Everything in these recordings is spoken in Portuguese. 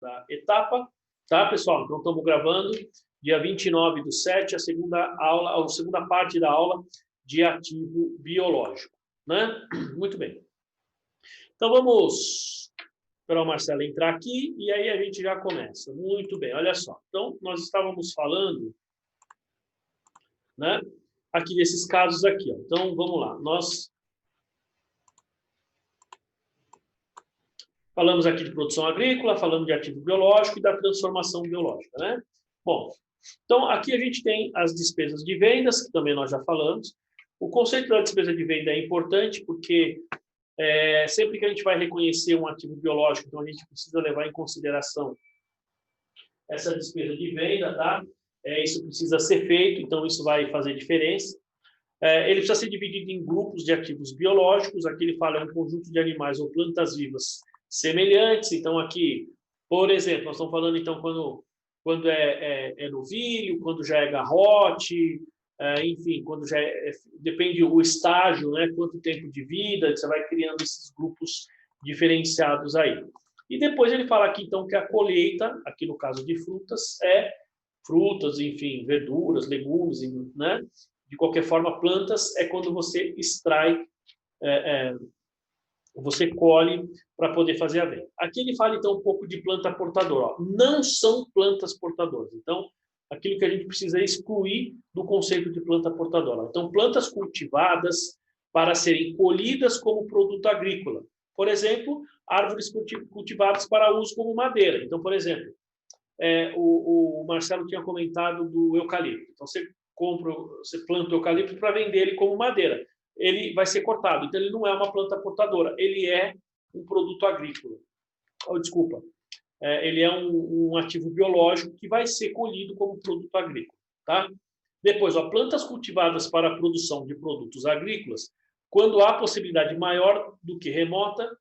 da etapa, tá, pessoal? Então, estamos gravando dia 29/7, a segunda aula, a segunda parte da aula de ativo biológico, né? Muito bem. Então, vamos esperar o Marcelo entrar aqui e aí a gente já começa. Muito bem, olha só. Então, nós estávamos falando, né, aqui desses casos aqui, ó. Então, vamos lá. Nós falamos aqui de produção agrícola, falamos de ativo biológico e da transformação biológica, né? Bom, então aqui a gente tem as despesas de vendas, que também nós já falamos. O conceito da despesa de venda é importante porque sempre que a gente vai reconhecer um ativo biológico, então a gente precisa levar em consideração essa despesa de venda, tá? Isso precisa ser feito, então isso vai fazer diferença. Ele precisa ser dividido em grupos de ativos biológicos. Aqui ele fala um conjunto de animais ou plantas vivas semelhantes. Então, aqui, por exemplo, nós estamos falando, então, quando é novilho, quando já é garrote, enfim, quando já depende do estágio, né, quanto tempo de vida, você vai criando esses grupos diferenciados aí. E depois ele fala aqui, então, que a colheita, aqui no caso de frutas, frutas, enfim, verduras, legumes, né? De qualquer forma, plantas é quando você extrai, você colhe para poder fazer a venda. Aqui ele fala, então, um pouco de planta portadora. Ó. Não são plantas portadoras. Então, aquilo que a gente precisa excluir do conceito de planta portadora. Então, plantas cultivadas para serem colhidas como produto agrícola. Por exemplo, árvores cultivadas para uso como madeira. Então, por exemplo, o Marcelo tinha comentado do eucalipto. Então, você planta o eucalipto para vender ele como madeira. Ele vai ser cortado. Então, ele não é uma planta portadora. Ele é um produto agrícola. Desculpa. Ele é um ativo biológico que vai ser colhido como produto agrícola. Tá? Depois, plantas cultivadas para a produção de produtos agrícolas, quando há possibilidade maior do que remota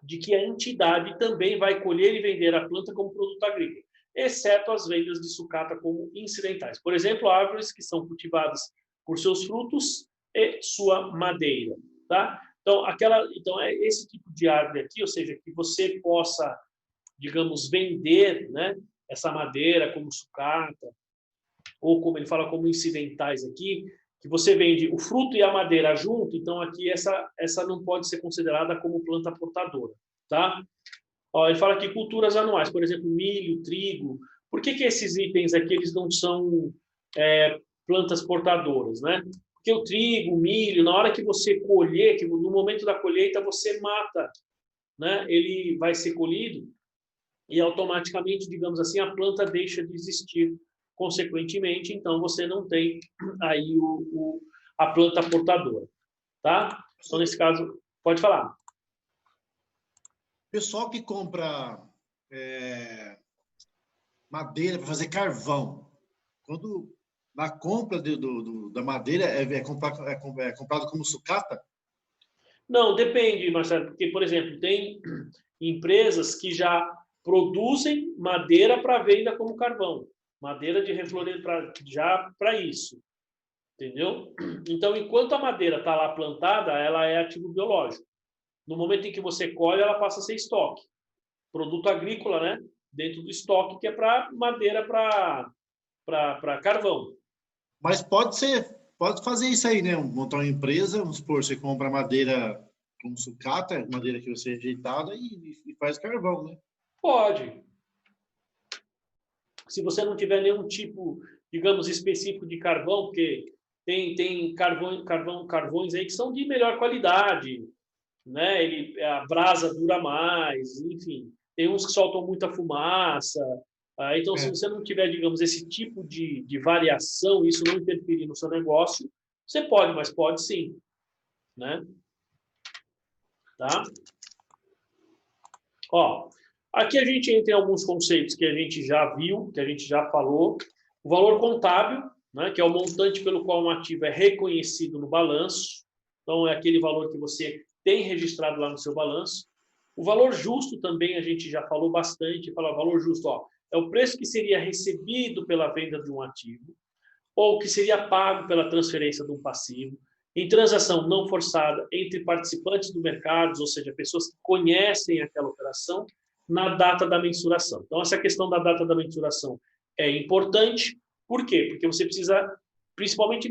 de que a entidade também vai colher e vender a planta como produto agrícola, exceto as vendas de sucata como incidentais. Por exemplo, árvores que são cultivadas por seus frutos e sua madeira, tá? Então é esse tipo de árvore aqui, ou seja, que você possa, digamos, vender, né, essa madeira como sucata, ou como ele fala, como incidentais aqui, que você vende o fruto e a madeira junto, então aqui essa não pode ser considerada como planta portadora, tá? Ele fala aqui culturas anuais, por exemplo, milho, trigo. Por que esses itens aqui eles não são plantas portadoras, né? Porque o trigo, o milho, na hora que você colher, que no momento da colheita você mata, né? Ele vai ser colhido e automaticamente, digamos assim, a planta deixa de existir. Consequentemente, então você não tem aí a planta portadora, tá? Então, nesse caso, pode falar. Pessoal que compra madeira para fazer carvão, quando na compra da madeira é comprado como sucata? Não, depende, Marcelo, porque, por exemplo, tem empresas que já produzem madeira para venda como carvão, madeira de reflorestamento para isso, entendeu? Então, enquanto a madeira está lá plantada, ela é ativo biológico. No momento em que você colhe, ela passa a ser estoque. Produto agrícola, né? Dentro do estoque, que é para madeira para carvão. Mas pode fazer isso aí, né? Montar uma empresa, vamos supor, você compra madeira como sucata, madeira que você rejeitada e faz carvão, né? Pode. Se você não tiver nenhum tipo, digamos, específico de carvão, porque tem carvões aí que são de melhor qualidade, né? A brasa dura mais, enfim. Tem uns que soltam muita fumaça. Então, se você não tiver, digamos, esse tipo de variação, isso não interferir no seu negócio, você pode, mas pode sim, né? Tá? Aqui a gente entra em alguns conceitos que a gente já viu, que a gente já falou. O valor contábil, né, que é o montante pelo qual um ativo é reconhecido no balanço. Então, é aquele valor que você tem registrado lá no seu balanço. O valor justo também a gente já falou bastante. Fala, valor justo, é o preço que seria recebido pela venda de um ativo ou que seria pago pela transferência de um passivo em transação não forçada entre participantes do mercado, ou seja, pessoas que conhecem aquela operação, na data da mensuração. Então, essa questão da data da mensuração é importante. Por quê? Porque você precisa, principalmente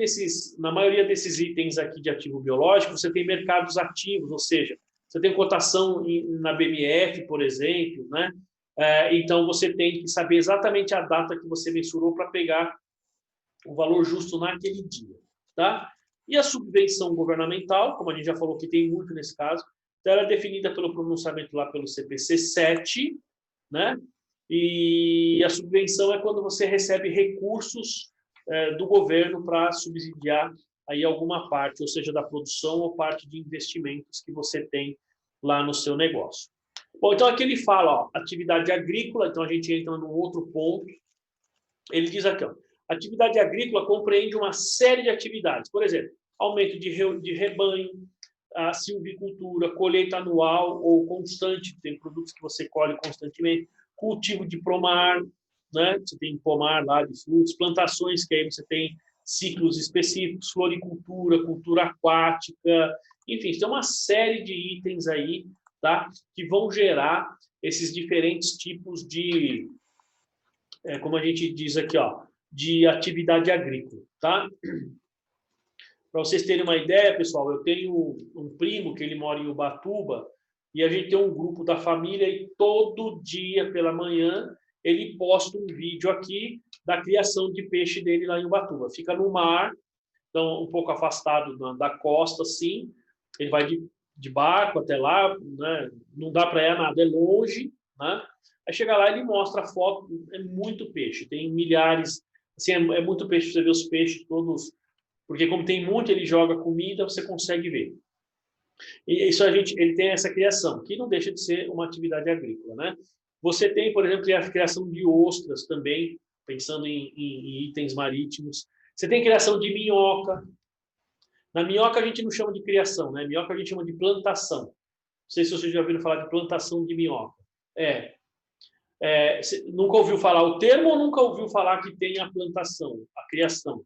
na maioria desses itens aqui de ativo biológico, você tem mercados ativos, ou seja, você tem cotação na BMF, por exemplo, né? Então, você tem que saber exatamente a data que você mensurou para pegar o valor justo naquele dia, tá? E a subvenção governamental, como a gente já falou que tem muito nesse caso, então ela é definida pelo pronunciamento lá pelo CPC 7, né? E a subvenção é quando você recebe recursos do governo para subsidiar aí alguma parte, ou seja, da produção ou parte de investimentos que você tem lá no seu negócio. Bom, então aqui ele fala, ó, atividade agrícola, então a gente entra num outro ponto. Ele diz aqui, ó, atividade agrícola compreende uma série de atividades, por exemplo, aumento de rebanho, a silvicultura, colheita anual ou constante, tem produtos que você colhe constantemente, cultivo de pomar, né? Você tem pomar lá de frutos, plantações que aí você tem ciclos específicos, floricultura, cultura aquática, enfim, tem uma série de itens aí, tá? Que vão gerar esses diferentes tipos de, como a gente diz aqui, ó, de atividade agrícola, tá? Para vocês terem uma ideia, pessoal, eu tenho um primo que ele mora em Ubatuba e a gente tem um grupo da família e todo dia pela manhã ele posta um vídeo aqui da criação de peixe dele lá em Ubatuba. Fica no mar, então um pouco afastado da costa, assim. Ele vai de barco até lá, né? Não dá para ir a nada, é longe, né? Aí chega lá, ele mostra a foto, é muito peixe, tem milhares, assim, é muito peixe, você vê os peixes todos, porque como tem muito, ele joga comida, você consegue ver. E isso ele tem essa criação, que não deixa de ser uma atividade agrícola, né? Você tem, por exemplo, a criação de ostras também, pensando em itens marítimos. Você tem criação de minhoca. Na minhoca a gente não chama de criação, né? Minhoca a gente chama de plantação. Não sei se vocês já ouviram falar de plantação de minhoca. Nunca ouviu falar o termo ou nunca ouviu falar que tem a plantação, a criação?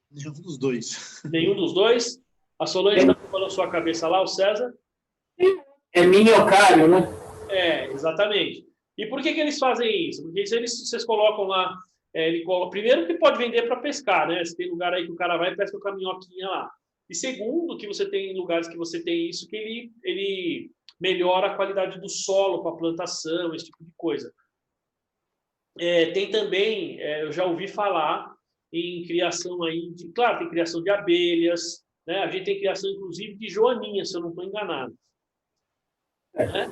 Nenhum dos dois. Nenhum dos dois? A Solange está falando sua cabeça lá, o César? É minhocário, né? Exatamente. E por que eles fazem isso? Porque vocês colocam lá, primeiro que pode vender para pescar, né? Você tem lugar aí que o cara vai e pesca com a minhoquinha lá. E segundo, que você tem lugares que você tem isso, que ele melhora a qualidade do solo para a plantação, esse tipo de coisa. Tem também, eu já ouvi falar em criação aí, claro, tem criação de abelhas, né? A gente tem criação, inclusive, de joaninha, se eu não estou enganado. Né?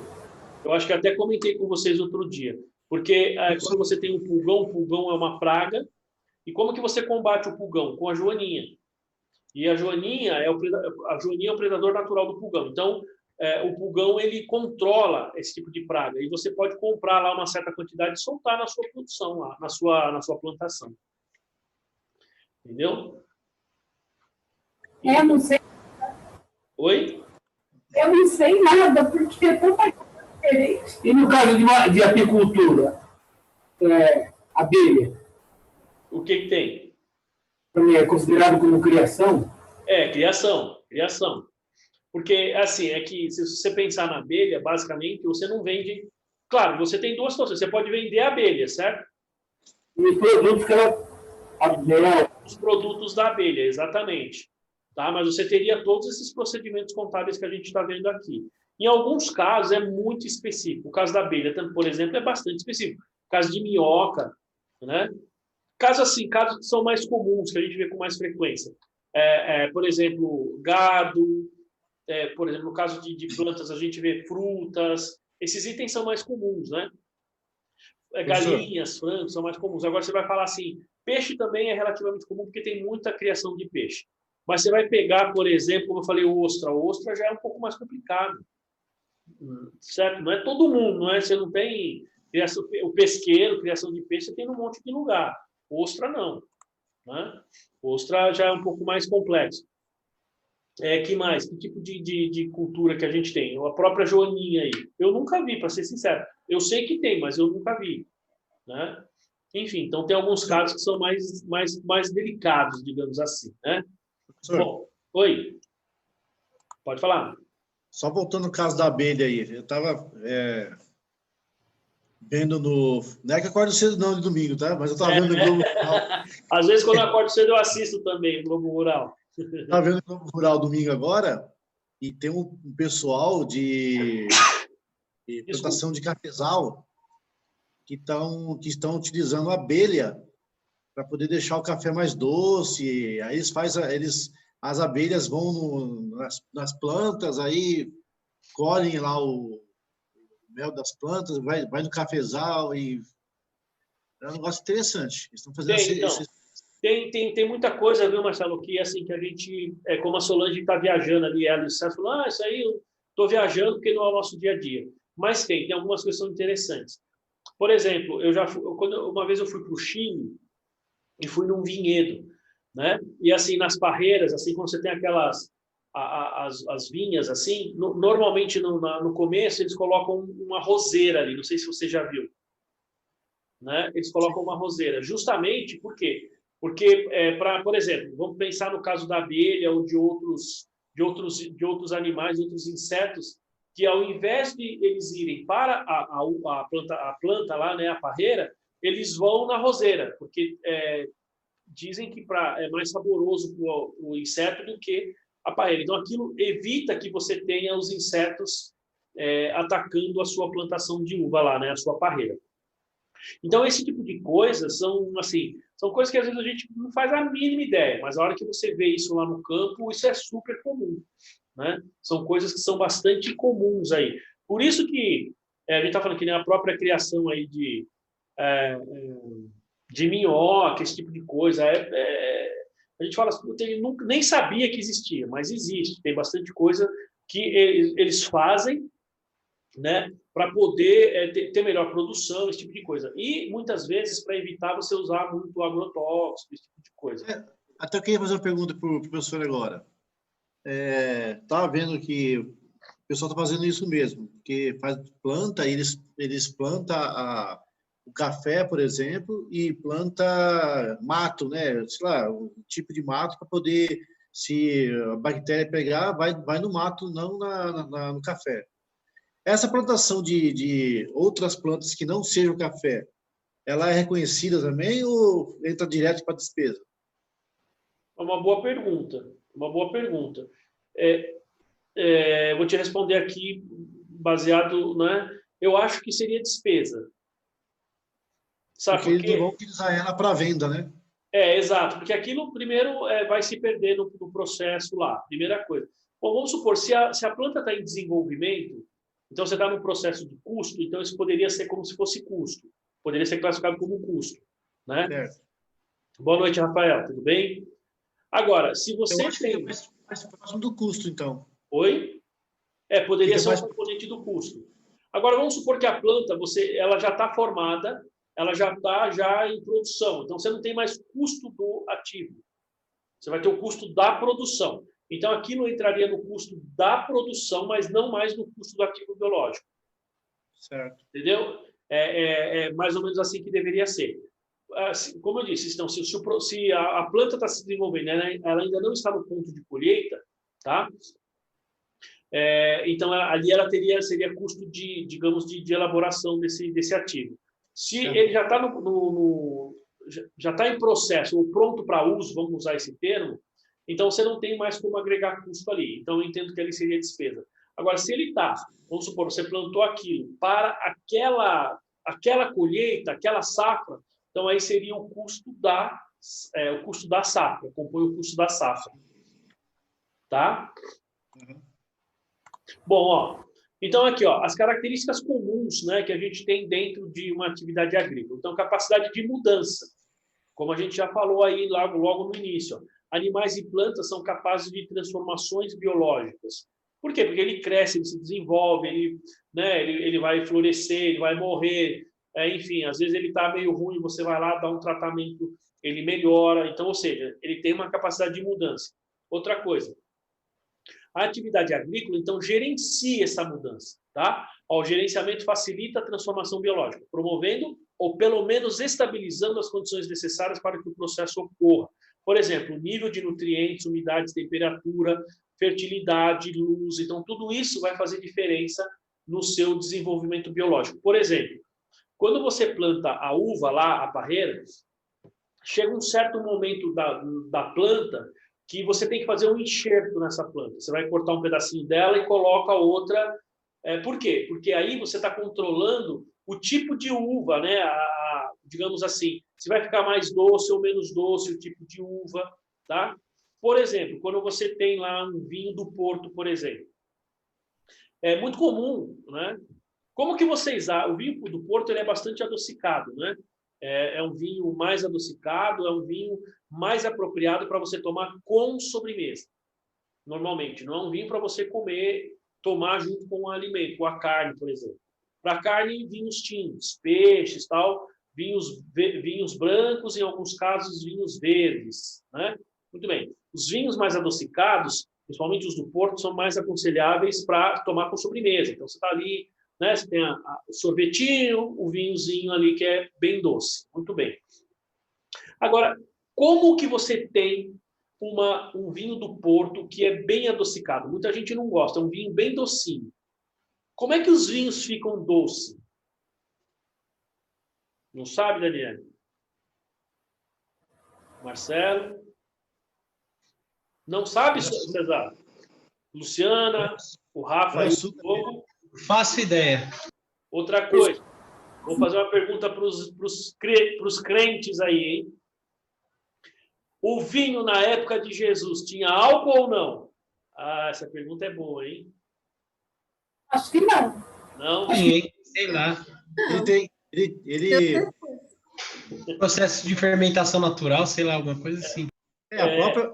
Eu acho que até comentei com vocês outro dia, porque quando você tem o pulgão é uma praga, e como que você combate o pulgão? Com a joaninha. E a joaninha é o predador natural do pulgão. Então, o pulgão ele controla esse tipo de praga, e você pode comprar lá uma certa quantidade e soltar na sua produção, lá, na sua plantação. Entendeu? Eu não sei. Oi? Eu não sei nada, porque é tanta coisa diferente. E no caso de apicultura, abelha, O que tem? também é considerado como criação? Criação. Porque, assim, é que se você pensar na abelha, basicamente, você não vende... Claro, você tem duas situações. Você pode vender abelha, certo? E os produtos que ela... Os produtos da abelha, exatamente. Tá? Mas você teria todos esses procedimentos contábeis que a gente está vendo aqui. Em alguns casos, é muito específico. O caso da abelha, por exemplo, é bastante específico. O caso de minhoca, né? Casos que são mais comuns, que a gente vê com mais frequência. Por exemplo, gado. Por exemplo, no caso de plantas, a gente vê frutas. Esses itens são mais comuns, né? Galinhas, frangos são mais comuns. Agora você vai falar assim, peixe também é relativamente comum, porque tem muita criação de peixe. Mas você vai pegar, por exemplo, como eu falei, ostra. Ostra já é um pouco mais complicado. Certo? Não é todo mundo, não é? Você não tem o pesqueiro, criação de peixe, você tem num monte de lugar. Ostra não. Né? Ostra já é um pouco mais complexo. Que mais? Que tipo de cultura que a gente tem? A própria joaninha aí. Eu nunca vi, para ser sincero. Eu sei que tem, mas eu nunca vi. Né? Enfim, então tem alguns casos que são mais delicados, digamos assim. Né? Bom, oi. Pode falar. Só voltando no caso da abelha aí, eu estava vendo no... Não é que eu acordo cedo não, de domingo, tá? Mas eu estava vendo no Globo Rural. Às vezes, quando eu acordo cedo, eu assisto também o Globo Rural. Estava vendo no Globo Rural domingo agora, e tem um pessoal de plantação de cafezal que estão utilizando abelha para poder deixar o café mais doce. Aí as abelhas vão nas plantas, aí colhem lá o mel das plantas, vai no cafezal e é um negócio interessante. Eles estão fazendo Tem muita coisa, viu, Marcelo, que assim que a gente, como a Solange está viajando ali, ela falou, isso aí eu estou viajando porque não é o nosso dia a dia. Mas tem algumas coisas que são interessantes. Por exemplo, uma vez eu fui para o Chile e fui num vinhedo, né? E assim, nas parreiras, assim, quando você tem aquelas as vinhas, assim, normalmente no começo eles colocam uma roseira ali, não sei se você já viu, né? Eles colocam uma roseira, justamente por quê? Porque, por exemplo, vamos pensar no caso da abelha ou de outros animais, outros insetos, que ao invés de eles irem para a planta lá, né, a parreira, eles vão na roseira, porque dizem que é mais saboroso para o inseto do que a parreira. Então, aquilo evita que você tenha os insetos atacando a sua plantação de uva lá, né, a sua parreira. Então, esse tipo de coisas são coisas que às vezes a gente não faz a mínima ideia, mas a hora que você vê isso lá no campo, isso é super comum, né? São coisas que são bastante comuns aí. Por isso que a gente está falando que nem a própria criação aí de minhoca, esse tipo de coisa. A gente fala assim, nem sabia que existia, mas existe. Tem bastante coisa que eles fazem, né, para poder ter melhor produção, esse tipo de coisa. E, muitas vezes, para evitar você usar muito agrotóxico, esse tipo de coisa. Até eu queria fazer uma pergunta para o professor agora. Estava vendo que o pessoal está fazendo isso mesmo, porque planta, eles plantam o café, por exemplo, e planta mato, né? Sei lá, um tipo de mato para poder, se a bactéria pegar, vai no mato, não no café. Essa plantação de outras plantas que não sejam café, ela é reconhecida também ou entra direto para a despesa? É uma boa pergunta. Uma boa pergunta. Vou te responder aqui baseado, né? Eu acho que seria despesa. Sabe porque eles não vão utilizar ela para venda, né? Exato, porque aquilo primeiro vai se perder no processo lá, primeira coisa. Bom, vamos supor, se a planta está em desenvolvimento, então você está no processo de custo, então isso poderia ser como se fosse custo, poderia ser classificado como custo, né? Certo. Boa noite, Rafael, tudo bem? Agora, se você tem... É mais próximo do custo, então. Oi? Poderia ser um componente do custo. Agora, vamos supor que a planta, ela já está formada, ela já está em produção. Então, você não tem mais custo do ativo. Você vai ter o custo da produção. Então, aquilo entraria no custo da produção, mas não mais no custo do ativo biológico. Certo. Entendeu? É mais ou menos assim que deveria ser. Como eu disse, então, se a planta está se desenvolvendo, ela ainda não está no ponto de colheita, tá? Então, ali seria custo digamos, de elaboração desse ativo. Se ele já está já está em processo ou pronto para uso, vamos usar esse termo, então você não tem mais como agregar custo ali. Então, eu entendo que ali seria despesa. Agora, se ele está, vamos supor, você plantou aquilo para aquela colheita, aquela safra, então aí seria o custo da safra, compõe o custo da safra. Tá? Uhum. Bom, então aqui, as características comuns, né, que a gente tem dentro de uma atividade agrícola. Então, capacidade de mudança, como a gente já falou aí logo no início. Animais e plantas são capazes de transformações biológicas. Por quê? Porque ele cresce, ele se desenvolve, ele vai florescer, ele vai morrer, enfim, às vezes ele está meio ruim, você vai lá, dá um tratamento, ele melhora. Então, ou seja, ele tem uma capacidade de mudança. Outra coisa, a atividade agrícola, então, gerencia essa mudança. Tá? O gerenciamento facilita a transformação biológica, promovendo ou, pelo menos, estabilizando as condições necessárias para que o processo ocorra. Por exemplo, nível de nutrientes, umidade, temperatura, fertilidade, luz. Então, tudo isso vai fazer diferença no seu desenvolvimento biológico. Por exemplo, quando você planta a uva lá, a parreira, chega um certo momento da planta que você tem que fazer um enxerto nessa planta. Você vai cortar um pedacinho dela e coloca outra. Por quê? Porque aí você está controlando o tipo de uva, né? Digamos assim, se vai ficar mais doce ou menos doce o tipo de uva, tá? Por exemplo, quando você tem lá um vinho do Porto, por exemplo, é muito comum, né? Como que vocês... O vinho do Porto ele é bastante adocicado, né? É um vinho mais adocicado, é um vinho mais apropriado para você tomar com sobremesa, normalmente. Não é um vinho para você tomar junto com o alimento, com a carne, por exemplo. Para carne, vinhos tintos, peixes, tal, vinhos brancos, em alguns casos, vinhos verdes, né? Muito bem. Os vinhos mais adocicados, principalmente os do Porto, são mais aconselháveis para tomar com sobremesa. Então, você está ali, né? Você tem o sorvetinho, o vinhozinho ali que é bem doce. Muito bem. Agora, como que você tem um vinho do Porto que é bem adocicado? Muita gente não gosta, é um vinho bem docinho. Como é que os vinhos ficam doces? Não sabe, Daniel? Marcelo? Não sabe, Cesar? Luciana? O Rafa? Faço ideia. Outra coisa. Vou fazer uma pergunta para os crentes aí, hein? O vinho na época de Jesus tinha álcool ou não? Essa pergunta é boa, hein? Acho que não. Não? Sim, sei lá. Ele Processo de fermentação natural, sei lá, alguma coisa assim. a própria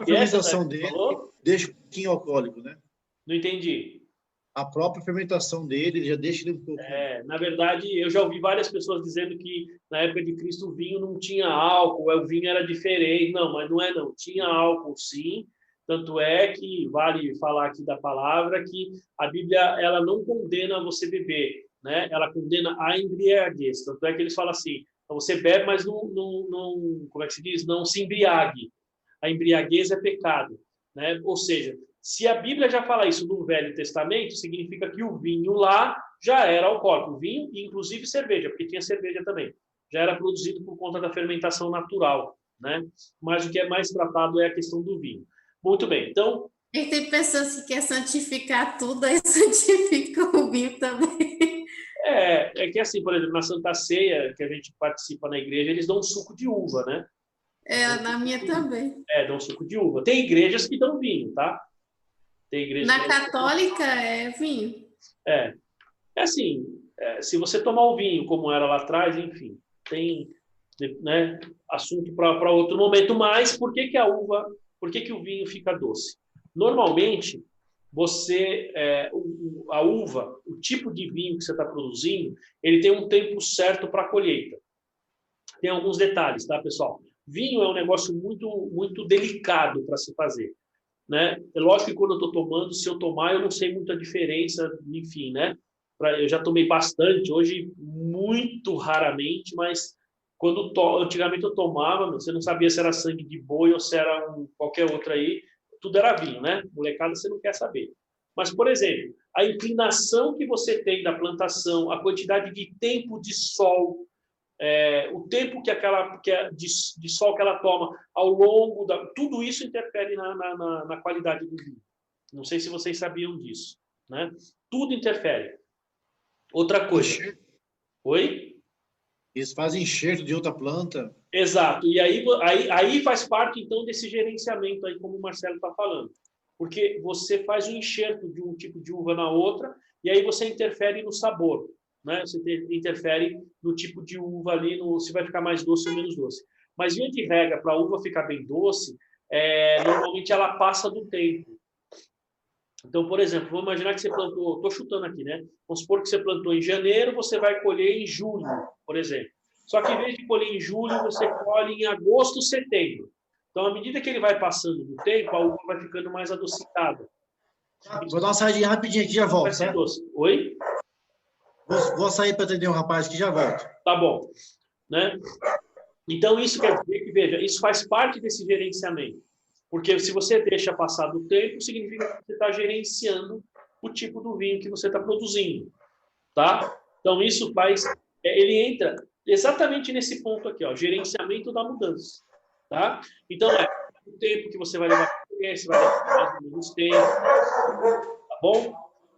fermentação dele falou? deixa um pouquinho alcoólico, né? Não entendi. A própria fermentação dele já deixa ele um pouco... Na verdade, eu já ouvi várias pessoas dizendo que na época de Cristo o vinho não tinha álcool, o vinho era diferente. Não, mas não é não. Tinha álcool, sim. Tanto é que vale falar aqui da palavra que a Bíblia ela não condena você beber, né? Ela condena a embriaguez. Tanto é que eles falam assim, você bebe, mas não como é que se diz? Não se embriague. A embriaguez é pecado, né? Ou seja, se a Bíblia já fala isso no Velho Testamento, significa que o vinho lá já era alcoólico. O vinho e inclusive cerveja, porque tinha cerveja também. Já era produzido por conta da fermentação natural, né? Mas o que é mais tratado é a questão do vinho. Muito bem, então... E tem pessoas que querem santificar tudo, aí santifica o vinho também. É que assim, por exemplo, na Santa Ceia, que a gente participa na igreja, eles dão suco de uva, né? Na minha também. Dão suco de uva. Tem igrejas que dão vinho, tá? Tem igrejas Na católica é vinho. É assim, se você tomar o vinho como era lá atrás, enfim, tem, né, assunto para outro momento, mas por que que o vinho fica doce? Normalmente, a uva, o tipo de vinho que você está produzindo, ele tem um tempo certo para a colheita. Tem alguns detalhes, tá, pessoal? Vinho é um negócio muito, muito delicado para se fazer, né? É lógico que quando eu estou tomando, se eu tomar, eu não sei muita diferença, enfim, né? Eu já tomei bastante, hoje muito raramente, mas antigamente eu tomava, você não sabia se era sangue de boi ou se era qualquer outro aí, tudo era vinho, né? Molecada, você não quer saber. Mas, por exemplo, a inclinação que você tem da plantação, a quantidade de tempo de sol, o tempo de sol que ela toma ao longo tudo isso interfere na qualidade do vinho. Não sei se vocês sabiam disso, né? Tudo interfere. Outra coisa. Oi? Eles fazem enxerto de outra planta. Exato. E aí faz parte, então, desse gerenciamento aí, como o Marcelo está falando. Porque você faz um enxerto de um tipo de uva na outra, e aí você interfere no sabor, né? Você interfere no tipo de uva ali, se vai ficar mais doce ou menos doce. Mas, via de regra, para a uva ficar bem doce, normalmente ela passa do tempo. Então, por exemplo, vamos imaginar que você plantou, estou chutando aqui, né? Vamos supor que você plantou em janeiro, você vai colher em julho, por exemplo. Só que, em vez de colher em julho, você colhe em agosto, setembro. Então, à medida que ele vai passando do tempo, a uva vai ficando mais adocicada. Vou dar uma saída rapidinho aqui, já volto, Vai ser tá? doce. Oi? Vou sair para atender um rapaz que já volto. Tá bom. Né? Então, isso quer dizer que, veja, isso faz parte desse gerenciamento. Porque se você deixa passar do tempo, significa que você está gerenciando o tipo do vinho que você está produzindo, tá? Então, isso faz... ele entra exatamente nesse ponto aqui, ó, gerenciamento da mudança, tá? Então, o tempo que você vai levar para você vai levar mais ou menos tempo, tá bom?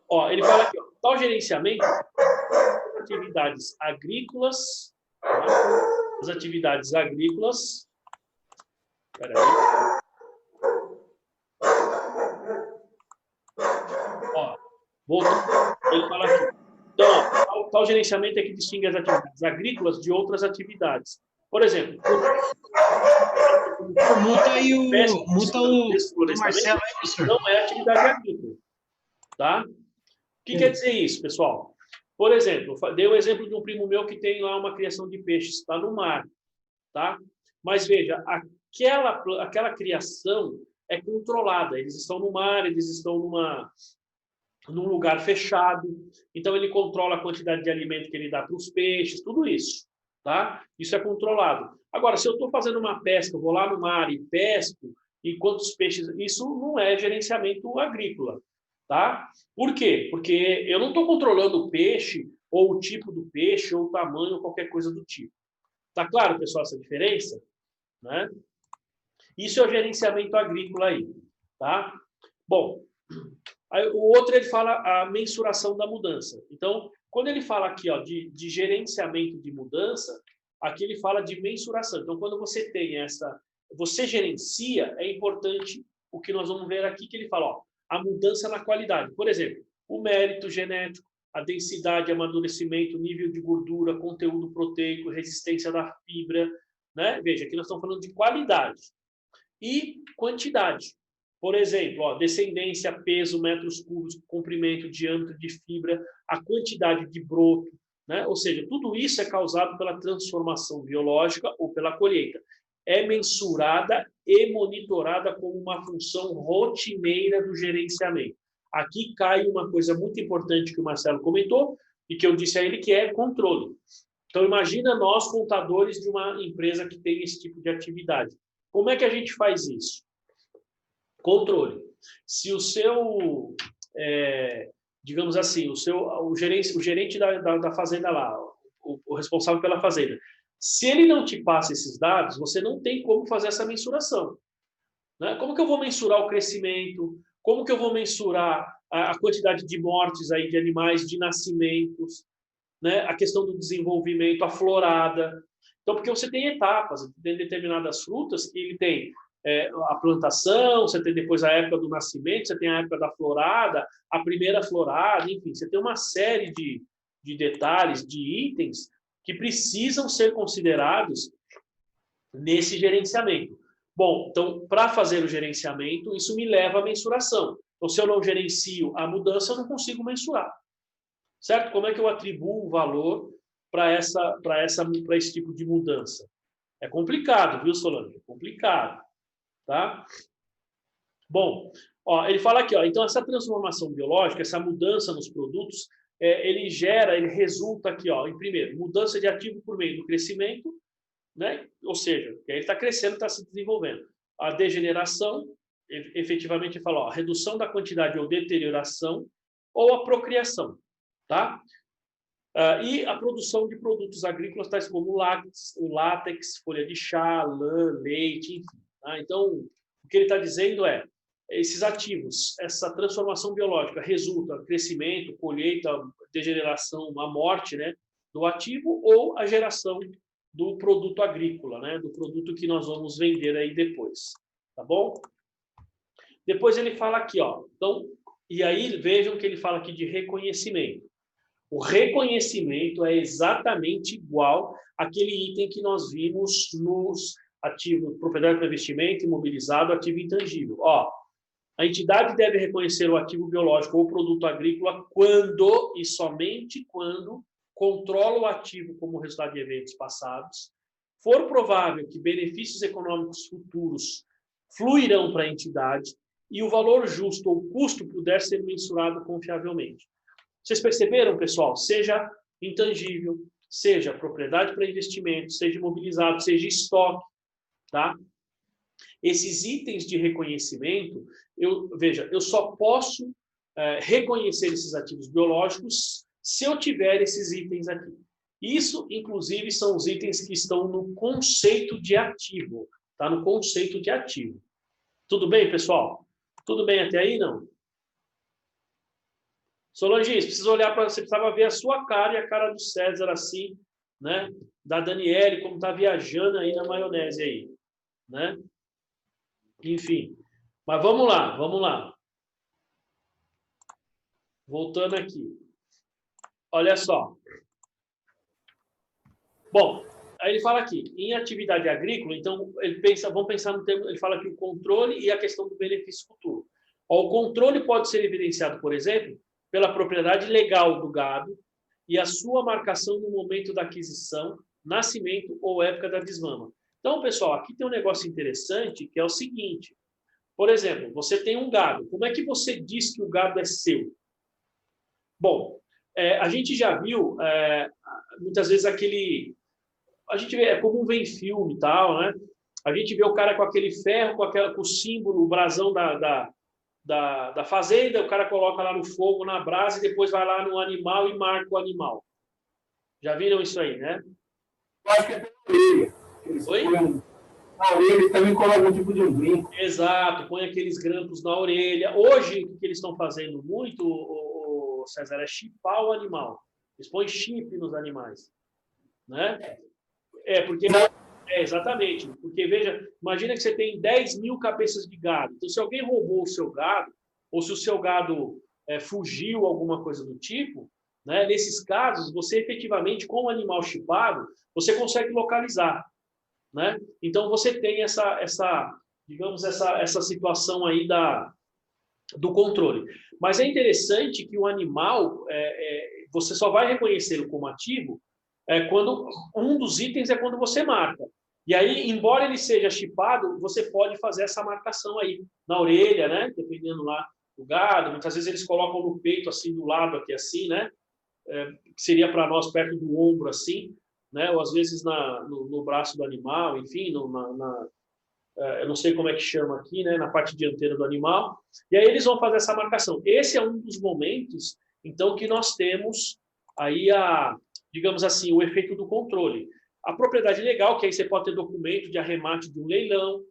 Ó, ele fala aqui, ó, tal gerenciamento das atividades agrícolas, tá? As atividades agrícolas, peraí. Ó, volta. Ele fala aqui. Então, ó, tal gerenciamento é que distingue as atividades agrícolas de outras atividades. Por exemplo, multa o Marcelo aí, professor. não é atividade agrícola. Tá? O que quer dizer isso, pessoal? Por exemplo, dei o exemplo de um primo meu que tem lá uma criação de peixes, está no mar. Tá? Mas veja, aquela criação é controlada. Eles estão no mar, eles estão num lugar fechado. Então, ele controla a quantidade de alimento que ele dá para os peixes, tudo isso. Tá? Isso é controlado. Agora, se eu estou fazendo uma pesca, eu vou lá no mar e pesco, e quantos peixes... Isso não é gerenciamento agrícola. Tá? Por quê? Porque eu não estou controlando o peixe, ou o tipo do peixe, ou o tamanho, ou qualquer coisa do tipo. Tá claro, pessoal, essa diferença? Né? Isso é o gerenciamento agrícola aí. Tá? Bom, aí, o outro ele fala a mensuração da mudança. Então, quando ele fala aqui ó, de gerenciamento de mudança, aqui ele fala de mensuração. Então, quando você tem você gerencia, é importante o que nós vamos ver aqui, que ele fala, ó, a mudança na qualidade. Por exemplo, o mérito genético, a densidade, amadurecimento, nível de gordura, conteúdo proteico, resistência da fibra, né? Veja, aqui nós estamos falando de qualidade e quantidade. Por exemplo, ó, descendência, peso, metros cúbicos, comprimento, diâmetro de fibra, a quantidade de broto, né? Ou seja, tudo isso é causado pela transformação biológica ou pela colheita. É mensurada e monitorada como uma função rotineira do gerenciamento. Aqui cai uma coisa muito importante que o Marcelo comentou e que eu disse a ele, que é controle. Então, imagina nós, contadores de uma empresa que tem esse tipo de atividade. Como é que a gente faz isso? Controle. Se o seu, digamos assim, o gerente da fazenda lá, o responsável pela fazenda, se ele não te passa esses dados, você não tem como fazer essa mensuração. Né? Como que eu vou mensurar o crescimento? Como que eu vou mensurar a quantidade de mortes aí de animais, de nascimentos, né? A questão do desenvolvimento, a florada. Então, porque você tem etapas, tem determinadas frutas que ele tem a plantação, você tem depois a época do nascimento, você tem a época da florada, a primeira florada, enfim, você tem uma série de detalhes, de itens que precisam ser considerados nesse gerenciamento. Bom, então, para fazer o gerenciamento, isso me leva à mensuração. Então, se eu não gerencio a mudança, eu não consigo mensurar. Certo? Como é que eu atribuo o valor para esse tipo de mudança? É complicado, viu, Solange? É complicado. Tá? Bom, ó, ele fala aqui, ó, então essa transformação biológica, essa mudança nos produtos, ele resulta aqui, ó, em primeiro, mudança de ativo por meio do crescimento, né? Ou seja, ele está crescendo, está se desenvolvendo. A degeneração, efetivamente, fala, ó, redução da quantidade ou deterioração, ou a procriação, tá? E a produção de produtos agrícolas, tais como o látex, folha de chá, lã, leite, enfim. Tá? Então, o que ele está dizendo é, esses ativos, essa transformação biológica resulta em crescimento, colheita, degeneração, a morte, né, do ativo ou a geração do produto agrícola, né, do produto que nós vamos vender aí depois, tá bom? Depois ele fala aqui, ó, então, e aí vejam que ele fala aqui de reconhecimento. O reconhecimento é exatamente igual àquele item que nós vimos nos ativos, propriedade para investimento, imobilizado, ativo intangível. Ó, a entidade deve reconhecer o ativo biológico ou produto agrícola quando e somente quando controla o ativo como resultado de eventos passados, for provável que benefícios econômicos futuros fluirão para a entidade e o valor justo ou custo puder ser mensurado confiavelmente. Vocês perceberam, pessoal? Seja intangível, seja propriedade para investimento, seja imobilizado, seja estoque, tá? Esses itens de reconhecimento, veja, eu só posso reconhecer esses ativos biológicos se eu tiver esses itens aqui. Isso, inclusive, são os itens que estão no conceito de ativo. Está no conceito de ativo. Tudo bem, pessoal? Tudo bem até aí, não? Solange, você precisava ver a sua cara e a cara do César assim, né? Da Daniele, como está viajando aí na maionese aí, né? Enfim. Mas vamos lá, vamos lá. Voltando aqui. Olha só. Bom, aí ele fala aqui, em atividade agrícola, então, vamos pensar no termo, ele fala aqui o controle e a questão do benefício futuro. O controle pode ser evidenciado, por exemplo, pela propriedade legal do gado e a sua marcação no momento da aquisição, nascimento ou época da desmama. Então, pessoal, aqui tem um negócio interessante, que é o seguinte. Por exemplo, você tem um gado. Como é que você diz que o gado é seu? Bom, a gente já viu, muitas vezes, a gente vê, é comum ver em filme e tal, né? A gente vê o cara com aquele ferro, com o símbolo, o brasão da fazenda, o cara coloca lá no fogo, na brasa, e depois vai lá no animal e marca o animal. Já viram isso aí, né? Eu acho que é pela orelha. Oi? Na orelha eles também colocam um tipo de um brinco. Exato, põe aqueles grampos na orelha. Hoje, o que eles estão fazendo muito, César, é chipar o animal. Eles põem chip nos animais. Né? Exatamente. Porque, veja, imagina que você tem 10 mil cabeças de gado. Então, se alguém roubou o seu gado, ou se o seu gado fugiu, alguma coisa do tipo, né? Nesses casos, você efetivamente, com o animal chipado, você consegue localizar. Né? Então, você tem digamos, essa situação aí do controle. Mas é interessante que o animal, você só vai reconhecê-lo como ativo quando um dos itens é quando você marca. E aí, embora ele seja chipado, você pode fazer essa marcação aí na orelha, né? Dependendo lá do gado. Muitas vezes eles colocam no peito, assim, do lado aqui, assim, né? Que seria para nós perto do ombro, assim, né? Ou às vezes no braço do animal, enfim, eu não sei como é que chama aqui, né? Na parte dianteira do animal. E aí eles vão fazer essa marcação. Esse é um dos momentos, então, que nós temos aí digamos assim, o efeito do controle. A propriedade legal, que aí você pode ter documento de arremate de um leilão,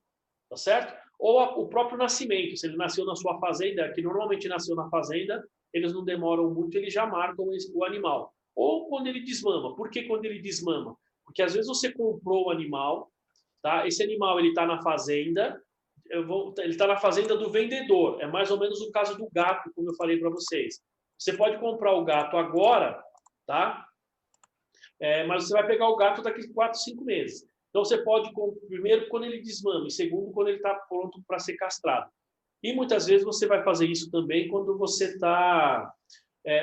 tá certo? Ou o próprio nascimento, se ele nasceu na sua fazenda, que normalmente nasceu na fazenda, eles não demoram muito, eles já marcam o animal. Ou quando ele desmama. Por que quando ele desmama? Porque às vezes você comprou o animal, tá? Esse animal ele está na fazenda, ele está na fazenda do vendedor. É mais ou menos o caso do gato, como eu falei para vocês. Você pode comprar o gato agora, tá? Mas você vai pegar o gato daqui a 4, 5 meses. Então, você pode, primeiro, quando ele desmama, e segundo, quando ele está pronto para ser castrado. E muitas vezes você vai fazer isso também quando você está,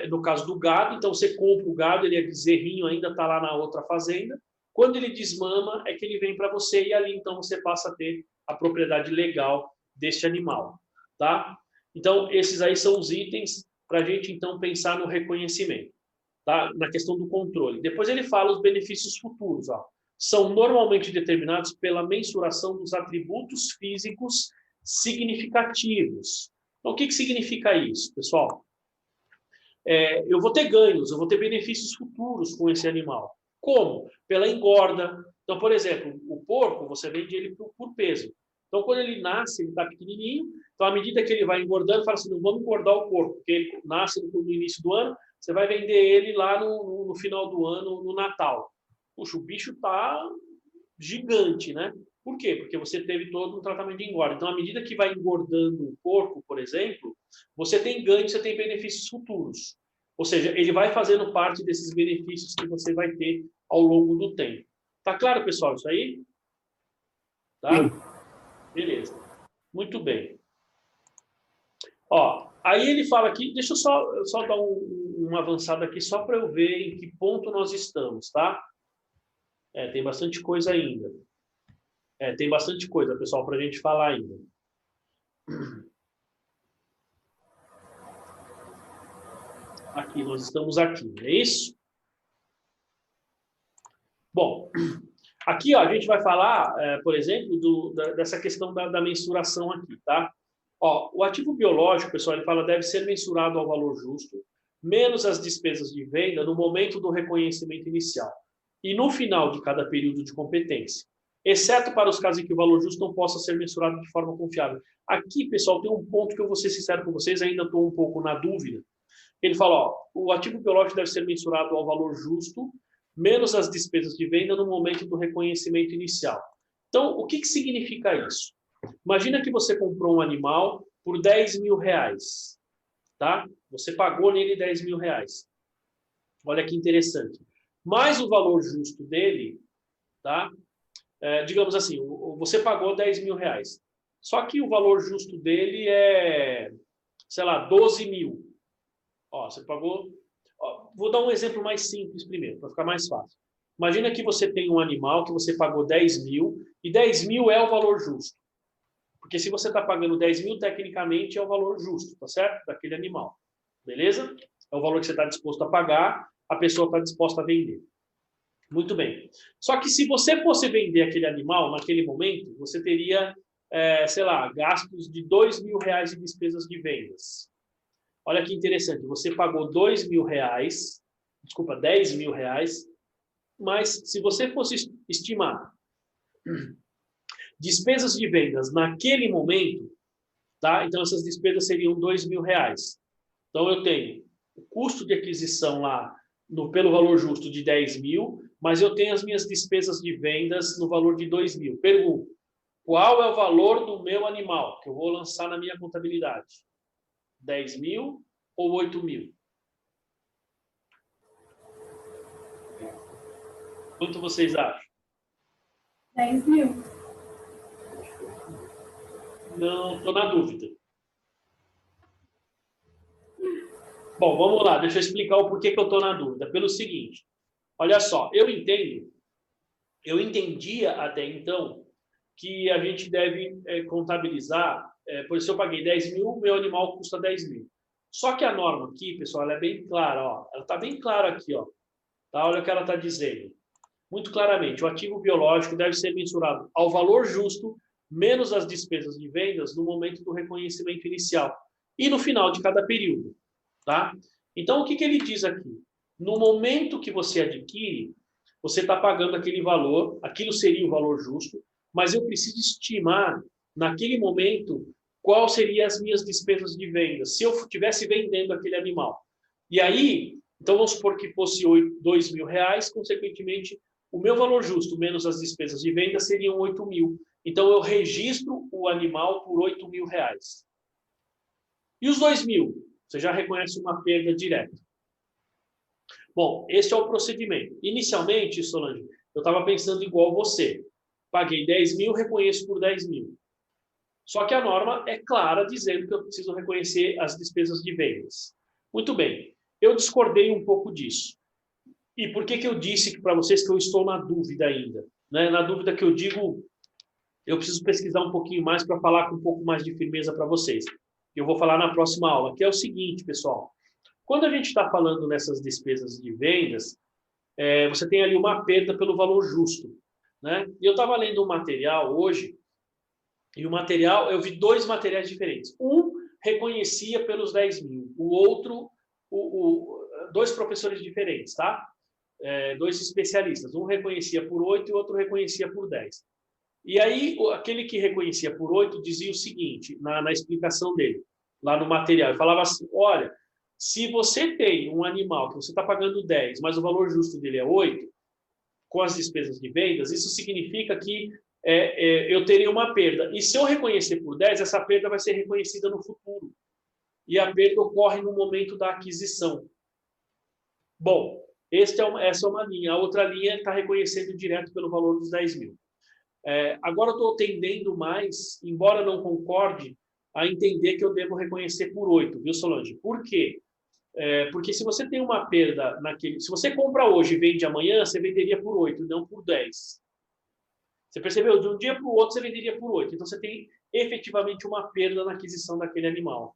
no caso do gado, então você compra o gado, ele é bezerrinho, ainda está lá na outra fazenda. Quando ele desmama, é que ele vem para você e ali, então, você passa a ter a propriedade legal deste animal. Tá? Então, esses aí são os itens para a gente, então, pensar no reconhecimento. Tá? Na questão do controle. Depois ele fala os benefícios futuros. Ó. São normalmente determinados pela mensuração dos atributos físicos significativos. Então, o que significa isso, pessoal? Eu vou ter ganhos, eu vou ter benefícios futuros com esse animal. Como? Pela engorda. Então, por exemplo, o porco, você vende ele por peso. Então, quando ele nasce, ele está pequenininho. Então, à medida que ele vai engordando, fala assim, não vamos engordar o porco, porque ele nasce no início do ano, você vai vender ele lá no final do ano, no Natal. Puxa, o bicho está gigante, né? Por quê? Porque você teve todo um tratamento de engorda. Então, à medida que vai engordando o porco, por exemplo, você tem ganho, você tem benefícios futuros. Ou seja, ele vai fazendo parte desses benefícios que você vai ter ao longo do tempo. Tá claro, pessoal, isso aí? Tá? Beleza. Muito bem. Ó, aí ele fala aqui, deixa eu só dar uma avançada aqui, só para eu ver em que ponto nós estamos, tá? Tem bastante coisa ainda. Tem bastante coisa, pessoal, para a gente falar ainda. Aqui, nós estamos aqui, é isso? Bom, Aqui, ó, a gente vai falar, por exemplo, dessa questão da mensuração aqui, tá? Ó, o ativo biológico, pessoal, ele fala deve ser mensurado ao valor justo, menos as despesas de venda no momento do reconhecimento inicial e no final de cada período de competência, exceto para os casos em que o valor justo não possa ser mensurado de forma confiável. Aqui, pessoal, tem um ponto que eu vou ser sincero com vocês, ainda estou um pouco na dúvida. Ele fala, ó, o ativo biológico deve ser mensurado ao valor justo, menos as despesas de venda no momento do reconhecimento inicial. Então, o que significa isso? Imagina que você comprou um animal por 10 mil reais, tá? Você pagou nele 10 mil reais. Olha que interessante. Mais o valor justo dele, tá? Digamos assim, você pagou 10 mil reais. Só que o valor justo dele é, sei lá, 12 mil. Ó, você pagou... Ó, vou dar um exemplo mais simples primeiro, para ficar mais fácil. Imagina que você tem um animal que você pagou 10 mil, e 10 mil é o valor justo. Porque se você está pagando 10 mil, tecnicamente é o valor justo, tá certo? Daquele animal. Beleza? É o valor que você está disposto a pagar, a pessoa está disposta a vender. Muito bem. Só que se você fosse vender aquele animal naquele momento, você teria, sei lá, gastos de 2 mil reais de despesas de vendas. Olha que interessante. Você pagou 2 mil reais, desculpa, 10 mil reais, mas se você fosse estimar despesas de vendas naquele momento, tá? Então essas despesas seriam 2 mil reais. Então eu tenho o custo de aquisição lá pelo valor justo de 10 mil, mas eu tenho as minhas despesas de vendas no valor de 2 mil. Pergunto, qual é o valor do meu animal que eu vou lançar na minha contabilidade? 10 mil ou 8 mil? Quanto vocês acham? 10 mil. Não, estou na dúvida. Bom, vamos lá, deixa eu explicar o porquê que eu estou na dúvida. Pelo seguinte, olha só, eu entendia até então que a gente deve contabilizar, por isso eu paguei 10 mil, meu animal custa 10 mil. Só que a norma aqui, pessoal, ela é bem clara, ó, ela está bem clara aqui, ó, tá? Olha o que ela está dizendo. Muito claramente, o ativo biológico deve ser mensurado ao valor justo, menos as despesas de vendas no momento do reconhecimento inicial e no final de cada período. Tá? Então, o que ele diz aqui? No momento que você adquire, você está pagando aquele valor, aquilo seria o valor justo, mas eu preciso estimar, naquele momento, qual seriam as minhas despesas de venda, se eu estivesse vendendo aquele animal. E aí, então vamos supor que fosse 2 mil reais, consequentemente, o meu valor justo menos as despesas de venda seriam 8 mil. Então, eu registro o animal por 8 mil reais. E os 2 mil? Você já reconhece uma perda direta. Bom, esse é o procedimento. Inicialmente, Solange, eu estava pensando igual você. Paguei 10 mil, reconheço por 10 mil. Só que a norma é clara, dizendo que eu preciso reconhecer as despesas de vendas. Muito bem. Eu discordei um pouco disso. E por que eu disse para vocês que eu estou na dúvida ainda? Né? Na dúvida que eu digo, eu preciso pesquisar um pouquinho mais para falar com um pouco mais de firmeza para vocês. Eu vou falar na próxima aula, que é o seguinte, pessoal. Quando a gente está falando nessas despesas de vendas, você tem ali uma perda pelo valor justo. Né? E eu estava lendo um material hoje, e o material, eu vi 2 materiais diferentes. Um reconhecia pelos 10 mil, o outro, 2 professores diferentes, tá? 2 especialistas. Um reconhecia por 8 e o outro reconhecia por 10. E aí, aquele que reconhecia por 8 dizia o seguinte, na explicação dele, lá no material. Ele falava assim, olha, se você tem um animal que você está pagando 10, mas o valor justo dele é 8, com as despesas de vendas, isso significa que eu teria uma perda. E se eu reconhecer por 10, essa perda vai ser reconhecida no futuro. E a perda ocorre no momento da aquisição. Bom, essa é uma linha. A outra linha está reconhecendo direto pelo valor dos 10 mil. Agora eu estou tendendo mais, embora não concorde, a entender que eu devo reconhecer por 8, viu, Solange? Por quê? Porque se você tem uma perda naquele... Se você compra hoje e vende amanhã, você venderia por 8, não por 10. Você percebeu? De um dia para o outro, você venderia por 8. Então, você tem efetivamente uma perda na aquisição daquele animal.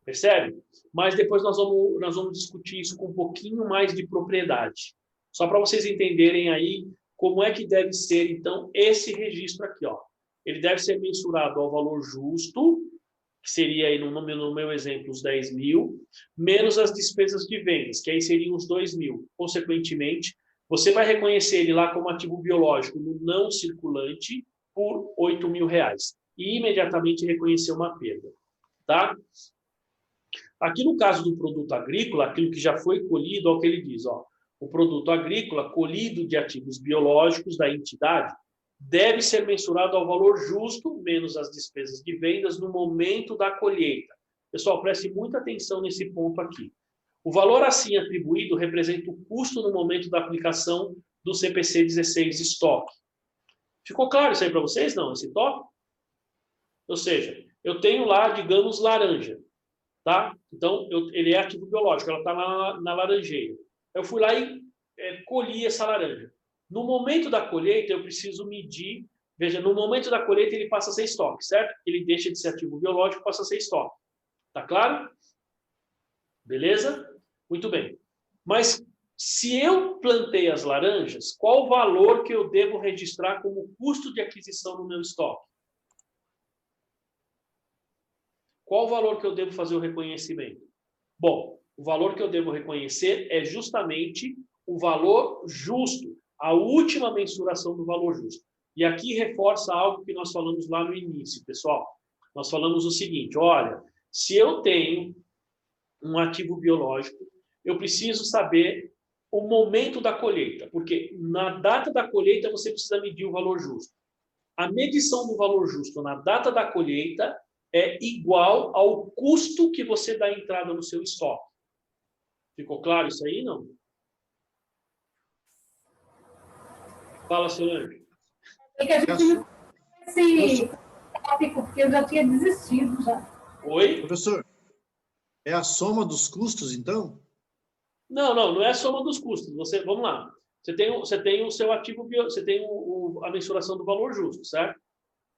Percebe? Mas depois nós vamos discutir isso com um pouquinho mais de propriedade. Só para vocês entenderem aí como é que deve ser, então, esse registro aqui, ó. Ele deve ser mensurado ao valor justo, que seria aí, no meu exemplo, os 10 mil, menos as despesas de vendas, que aí seriam os 2 mil. Consequentemente, você vai reconhecer ele lá como ativo biológico no não circulante por R$8.000 e imediatamente reconhecer uma perda, tá? Aqui no caso do produto agrícola, aquilo que já foi colhido, olha o que ele diz, ó, o produto agrícola colhido de ativos biológicos da entidade deve ser mensurado ao valor justo, menos as despesas de vendas, no momento da colheita. Pessoal, preste muita atenção nesse ponto aqui. O valor assim atribuído representa o custo no momento da aplicação do CPC 16 estoque. Ficou claro isso aí para vocês? Não, esse tópico? Ou seja, eu tenho lá, digamos, laranja, tá? Então, ele é ativo biológico, ela está na laranjeira. Eu fui lá e colhi essa laranja. No momento da colheita, eu preciso medir. Veja, no momento da colheita, ele passa a ser estoque, certo? Ele deixa de ser ativo biológico, passa a ser estoque. Tá claro? Beleza? Muito bem. Mas, se eu plantei as laranjas, qual o valor que eu devo registrar como custo de aquisição no meu estoque? Qual o valor que eu devo fazer o reconhecimento? Bom, o valor que eu devo reconhecer é justamente o valor justo, a última mensuração do valor justo. E aqui reforça algo que nós falamos lá no início, pessoal. Nós falamos o seguinte, olha, se eu tenho um ativo biológico, eu preciso saber o momento da colheita, porque na data da colheita você precisa medir o valor justo. A medição do valor justo na data da colheita é igual ao custo que você dá entrada no seu estoque. Ficou claro isso aí, não? Fala, Solange. É que a gente não esse tópico, porque eu já tinha desistido já. Oi? Professor, é a soma dos custos, então? Não é a soma dos custos. Vamos lá. Você tem o seu ativo, você tem a mensuração do valor justo, certo?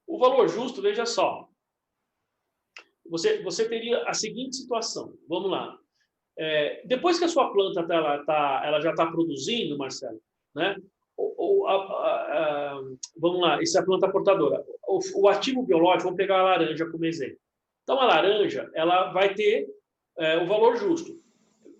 O valor justo, veja só. Você teria a seguinte situação. Vamos lá. Depois que a sua planta ela já está produzindo, Marcelo, né? Vamos lá, isso é a planta portadora. O ativo biológico, vamos pegar a laranja como exemplo. Então, a laranja, ela vai ter o valor justo.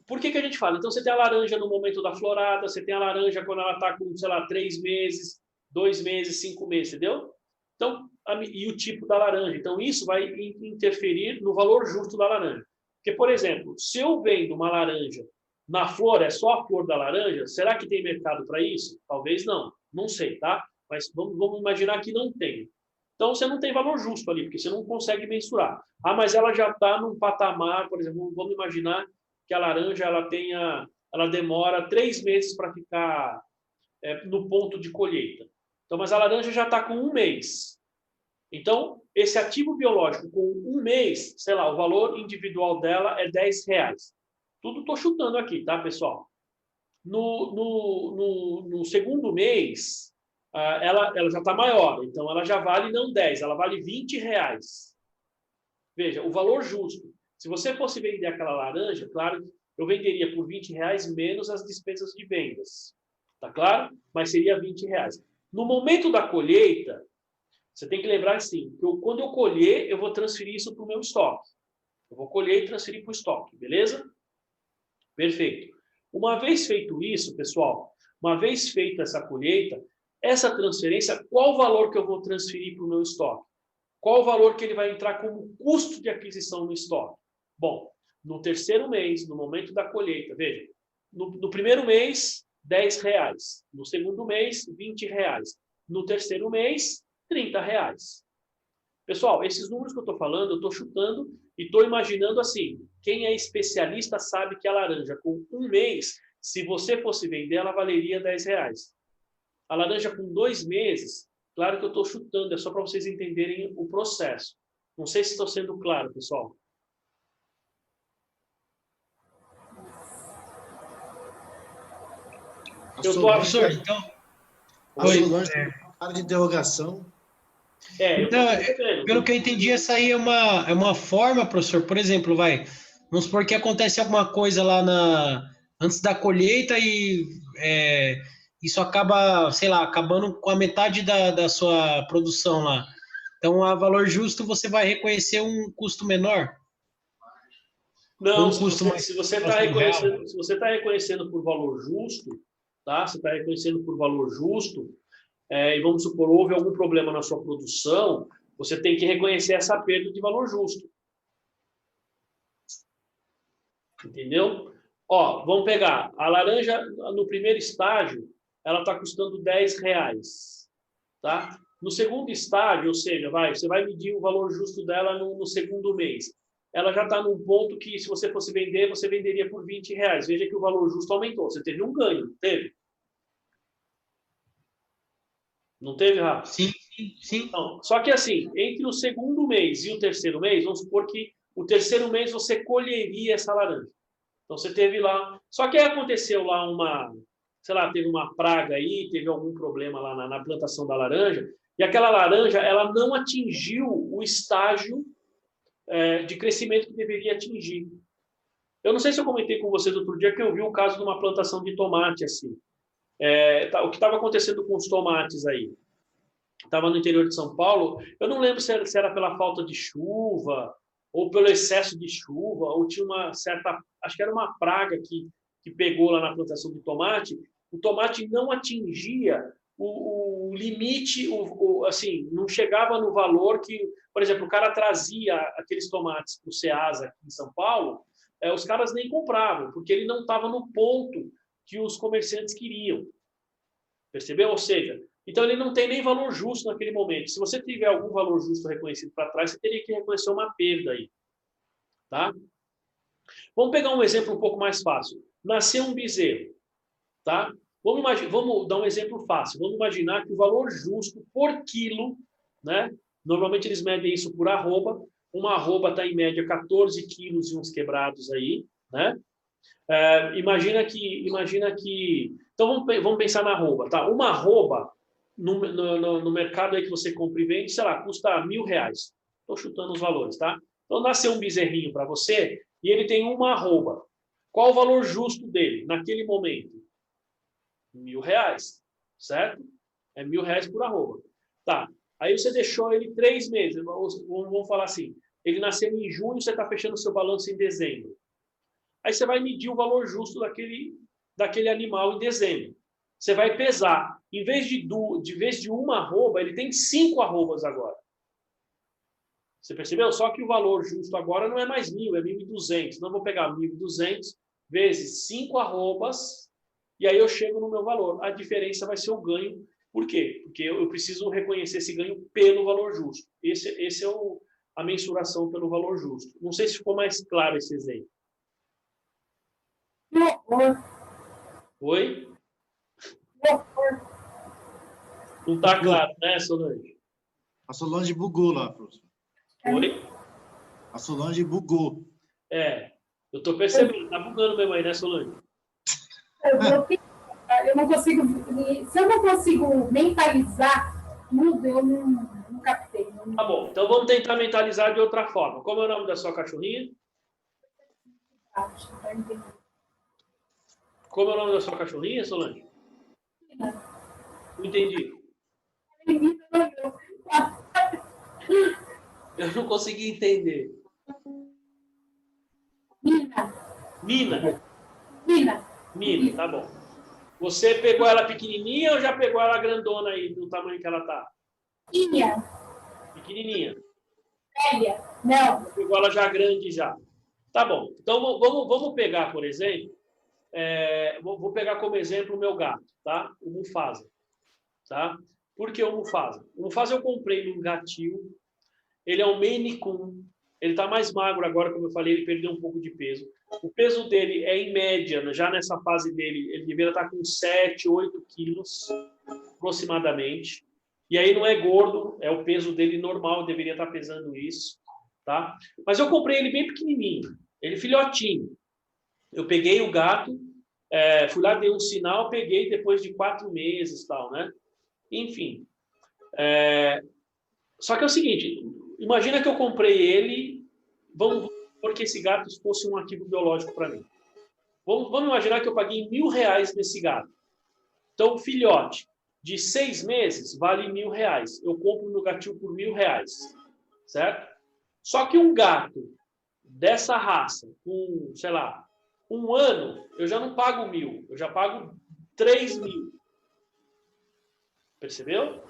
Por que a gente fala? Então, você tem a laranja no momento da florada, você tem a laranja quando ela está com, sei lá, 3 meses, 2 meses, 5 meses, entendeu? Então, e o tipo da laranja. Então, isso vai interferir no valor justo da laranja. Porque, por exemplo, se eu vendo uma laranja na flor, é só a flor da laranja, será que tem mercado para isso? Talvez não. Não sei, tá? Mas vamos imaginar que não tem. Então, você não tem valor justo ali, porque você não consegue mensurar. Ah, mas ela já está num patamar, por exemplo, vamos imaginar que a laranja ela demora 3 meses para ficar no ponto de colheita. Então, mas a laranja já está com 1 mês. Então, esse ativo biológico com 1 mês, sei lá, o valor individual dela é R$10. Tudo estou chutando aqui, tá, pessoal? No segundo mês, ela já está maior, então ela já vale não 10, ela vale R$20. Veja, o valor justo. Se você fosse vender aquela laranja, claro, eu venderia por R$20 menos as despesas de vendas. Tá claro? Mas seria R$20. No momento da colheita, você tem que lembrar assim, que quando eu colher, eu vou transferir isso para o meu estoque. Eu vou colher e transferir para o estoque, beleza? Perfeito. Uma vez feito isso, pessoal, uma vez feita essa colheita, essa transferência, qual o valor que eu vou transferir para o meu estoque? Qual o valor que ele vai entrar como custo de aquisição no estoque? Bom, no terceiro mês, no momento da colheita, veja, no primeiro mês, R$10. No segundo mês, R$20. No terceiro mês, R$30. Pessoal, esses números que eu estou falando, eu estou chutando e estou imaginando assim, quem é especialista sabe que a laranja com 1 mês, se você fosse vender, ela valeria R$10. A laranja com 2 meses, claro que eu estou chutando, é só para vocês entenderem o processo. Não sei se estou sendo claro, pessoal. Professor, então... Área de interrogação. Então, pelo que eu entendi, essa aí é uma forma, professor, por exemplo, vamos supor que acontece alguma coisa lá antes da colheita e isso acaba, sei lá, acabando com a metade da sua produção lá. Então, a valor justo, você vai reconhecer um custo menor? Não, Um custo mais se você está próximo do real? reconhecendo, se você está reconhecendo por valor justo, tá? Você está reconhecendo por valor justo, e vamos supor, houve algum problema na sua produção, você tem que reconhecer essa perda de valor justo. Entendeu? Ó, vamos pegar a laranja no primeiro estágio, ela está custando R$10, tá? No segundo estágio, ou seja, você vai medir o valor justo dela no segundo mês. Ela já está num ponto que, se você fosse vender, você venderia por R$20. Veja que o valor justo aumentou. Você teve um ganho, não teve? Não teve, Rafa? Sim, sim. Não. Só que assim, entre o segundo mês e o terceiro mês, vamos supor que o terceiro mês você colheria essa laranja. Então você teve lá... Só que aí aconteceu lá sei lá, teve uma praga aí, teve algum problema lá na plantação da laranja, e aquela laranja, ela não atingiu o estágio de crescimento que deveria atingir. Eu não sei se eu comentei com vocês outro dia que eu vi o caso de uma plantação de tomate assim. O que estava acontecendo com os tomates aí? Estava no interior de São Paulo, eu não lembro se era pela falta de chuva, ou pelo excesso de chuva, ou tinha uma certa... Acho que era uma praga que pegou lá na plantação de tomate. O tomate não atingia o limite, assim, não chegava no valor que... Por exemplo, o cara trazia aqueles tomates para o Ceasa aqui em São Paulo, os caras nem compravam, porque ele não estava no ponto que os comerciantes queriam. Percebeu? Ou seja, então ele não tem nem valor justo naquele momento. Se você tiver algum valor justo reconhecido para trás, você teria que reconhecer uma perda aí. Tá? Vamos pegar um exemplo um pouco mais fácil. Nasceu um bezerro. Tá? Vamos dar um exemplo fácil. Vamos imaginar que o valor justo por quilo, né? Normalmente eles medem isso por arroba. Uma arroba está em média 14 quilos e uns quebrados aí, né? Imagina que... Então vamos pensar na arroba, tá? Uma arroba no mercado aí que você compra e vende, sei lá, custa R$1.000. Estou chutando os valores, tá? Então nasceu um bezerrinho para você e ele tem uma arroba. Qual o valor justo dele naquele momento? R$1.000, certo? É R$1.000 por arroba. Tá. Aí você deixou ele 3 meses. Vamos falar assim. Ele nasceu em junho, você está fechando o seu balanço em dezembro. Aí você vai medir o valor justo daquele animal em dezembro. Você vai pesar. Em vez de uma arroba, ele tem 5 arrobas agora. Você percebeu? Só que o valor justo agora não é mais 1.000, é 1.200. Então, eu vou pegar 1.200 vezes 5 arrobas e aí eu chego no meu valor. A diferença vai ser o ganho. Por quê? Porque eu preciso reconhecer esse ganho pelo valor justo. Esse é a mensuração pelo valor justo. Não sei se ficou mais claro esse exemplo. Oi? Não está claro, né, Solange? A Solange bugou lá, professor. Oi? A Solange bugou. Eu estou percebendo. Está bugando mesmo aí, né, Solange? Eu não consigo... Se eu não consigo mentalizar tudo, eu não captei. Tá bom. Então, vamos tentar mentalizar de outra forma. Como é o nome da sua cachorrinha? Como é o nome da sua cachorrinha, Solange? Não entendi. Eu não consegui entender. Mina, tá bom. Você pegou ela pequenininha ou já pegou ela grandona aí, do tamanho que ela tá? Pequenininha. Velha. Não. Pegou ela já grande já. Tá bom. Então, vamos pegar, por exemplo, vou pegar como exemplo o meu gato, tá? O Mufasa, tá? Por que o Mufasa? O Mufasa eu comprei num gatil, ele é um Maine Coon, ele está mais magro agora, como eu falei, ele perdeu um pouco de peso. O peso dele é, em média, já nessa fase dele, ele deveria estar com 7, 8 quilos, aproximadamente. E aí não é gordo, é o peso dele normal, deveria estar pesando isso, tá? Mas eu comprei ele bem pequenininho, ele filhotinho. Eu peguei o gato, fui lá, dei um sinal, peguei depois de 4 meses, tal, né? Enfim. Só que é o seguinte, imagina que eu comprei ele, vamos porque esse gato fosse um ativo biológico para mim. Vamos imaginar que eu paguei R$1.000 nesse gato. Então, o filhote de 6 meses vale R$1.000. Eu compro no gatil por R$1.000, certo? Só que um gato dessa raça, com, sei lá, 1 ano, eu já não pago 1.000, eu já pago 3.000. Percebeu?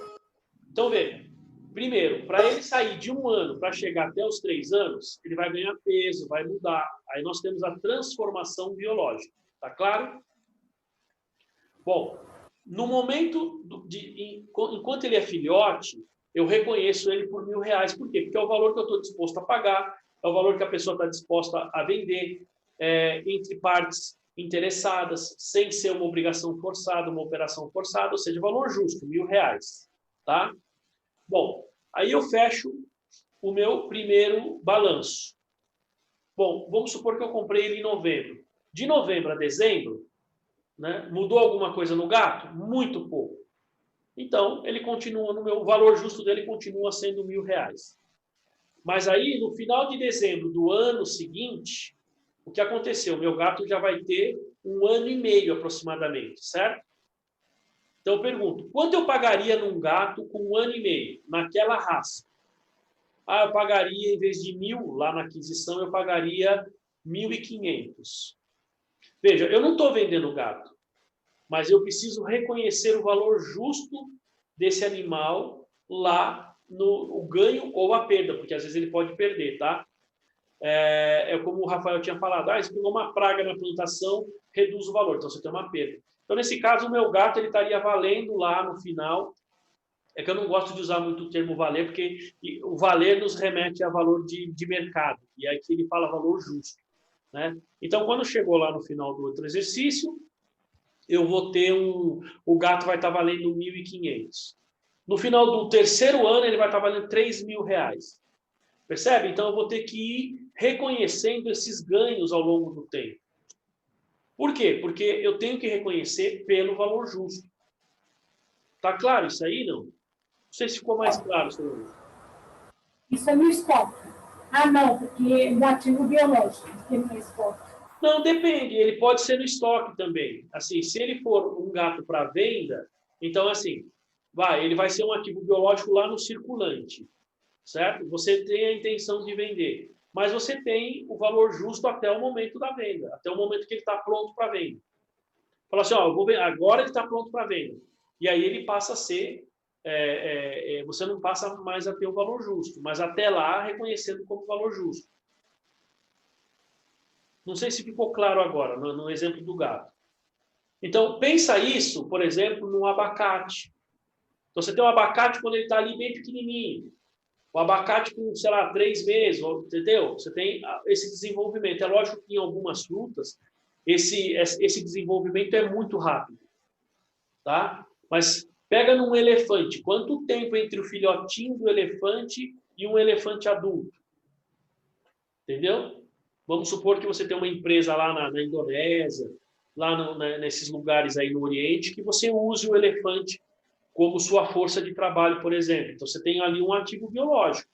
Então, veja. Primeiro, para ele sair de 1 ano para chegar até os 3 anos, ele vai ganhar peso, vai mudar. Aí nós temos a transformação biológica. Tá claro? Bom, no momento, enquanto ele é filhote, eu reconheço ele por R$1.000. Por quê? Porque é o valor que eu estou disposto a pagar, é o valor que a pessoa está disposta a vender, entre partes interessadas, sem ser uma obrigação forçada, uma operação forçada, ou seja, valor justo, R$1.000. Tá? Bom, aí eu fecho o meu primeiro balanço. Bom, vamos supor que eu comprei ele em novembro. De novembro a dezembro, né, mudou alguma coisa no gato? Muito pouco. Então, ele continua o valor justo dele continua sendo R$1.000. Mas aí, no final de dezembro do ano seguinte, o que aconteceu? Meu gato já vai ter 1 ano e meio aproximadamente, certo? Então, eu pergunto, quanto eu pagaria num gato com 1 ano e meio, naquela raça? Ah, eu pagaria, em vez de 1.000, lá na aquisição, eu pagaria 1.500. Veja, eu não estou vendendo gato, mas eu preciso reconhecer o valor justo desse animal lá no ganho ou a perda, porque às vezes ele pode perder, tá? É como o Rafael tinha falado, se pegou uma praga na plantação, reduz o valor, então você tem uma perda. Então, nesse caso, o meu gato ele estaria valendo lá no final. É que eu não gosto de usar muito o termo valer, porque o valer nos remete a valor de mercado. E aqui ele fala valor justo, né? Então, quando chegou lá no final do outro exercício, eu vou ter o gato vai estar valendo 1.500. No final do terceiro ano, ele vai estar valendo R$3.000. Percebe? Então, eu vou ter que ir reconhecendo esses ganhos ao longo do tempo. Por quê? Porque eu tenho que reconhecer pelo valor justo. Tá claro isso aí, não? Não sei se ficou mais claro, senhor. Isso é no estoque. Ah, não, porque é um ativo biológico, porque não é estoque. Não, depende. Ele pode ser no estoque também. Assim, se ele for um gato para venda, então, assim, ele vai ser um ativo biológico lá no circulante, certo? Você tem a intenção de vender, mas você tem o valor justo até o momento da venda, até o momento que ele está pronto para venda. Fala assim, eu vou ver, agora ele está pronto para venda. E aí ele passa a ser, você não passa mais a ter o valor justo, mas até lá reconhecendo como valor justo. Não sei se ficou claro agora, no exemplo do gato. Então, pensa isso, por exemplo, no abacate. Então, você tem um abacate quando ele está ali bem pequenininho. O abacate com, sei lá, 3 meses, entendeu? Você tem esse desenvolvimento. É lógico que em algumas frutas, esse desenvolvimento é muito rápido. Tá? Mas pega num elefante. Quanto tempo entre o filhotinho do elefante e um elefante adulto? Entendeu? Vamos supor que você tem uma empresa lá na Indonésia, lá nesses lugares aí no Oriente, que você use o elefante como sua força de trabalho, por exemplo. Então, você tem ali um ativo biológico.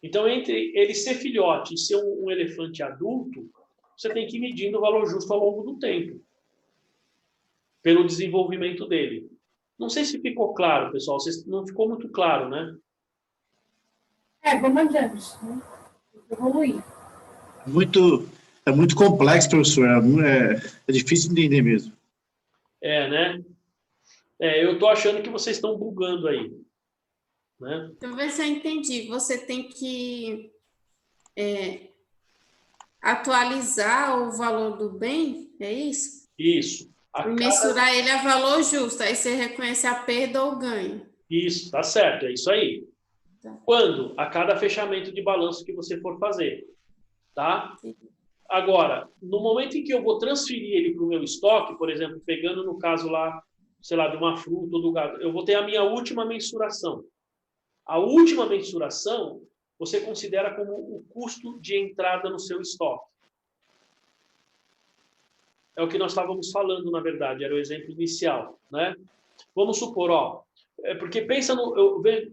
Então, entre ele ser filhote e ser um elefante adulto, você tem que ir medindo o valor justo ao longo do tempo, pelo desenvolvimento dele. Não sei se ficou claro, pessoal. Não ficou muito claro, né? Vamos adiante, né? Evoluir. É muito complexo, professor. É difícil de entender mesmo. Né? Eu estou achando que vocês estão bugando aí. Né? Deixa eu ver se eu entendi. Você tem que atualizar o valor do bem, é isso? Isso. Mensurar ele a valor justo, aí você reconhece a perda ou o ganho. Isso, tá certo, é isso aí. Tá. Quando? A cada fechamento de balanço que você for fazer. Tá? Sim. Agora, no momento em que eu vou transferir ele para o meu estoque, por exemplo, pegando no caso lá, sei lá, de uma fruta ou do gado, eu vou ter a minha última mensuração. A última mensuração, você considera como o custo de entrada no seu estoque. É o que nós estávamos falando, na verdade, era o exemplo inicial, né? Vamos supor, porque pensa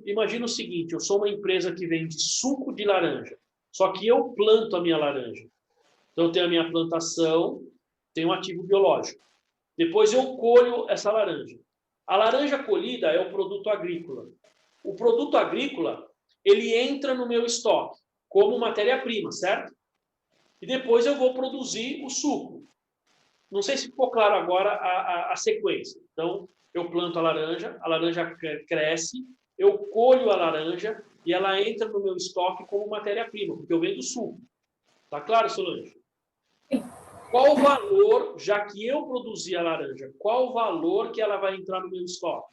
imagina o seguinte, eu sou uma empresa que vende suco de laranja, só que eu planto a minha laranja. Então, eu tenho a minha plantação, tenho um ativo biológico. Depois eu colho essa laranja. A laranja colhida é o produto agrícola. O produto agrícola, ele entra no meu estoque como matéria-prima, certo? E depois eu vou produzir o suco. Não sei se ficou claro agora a sequência. Então, eu planto a laranja cresce, eu colho a laranja e ela entra no meu estoque como matéria-prima, porque eu vendo suco. Tá claro, Solange? Qual o valor, já que eu produzi a laranja, qual o valor que ela vai entrar no meu estoque?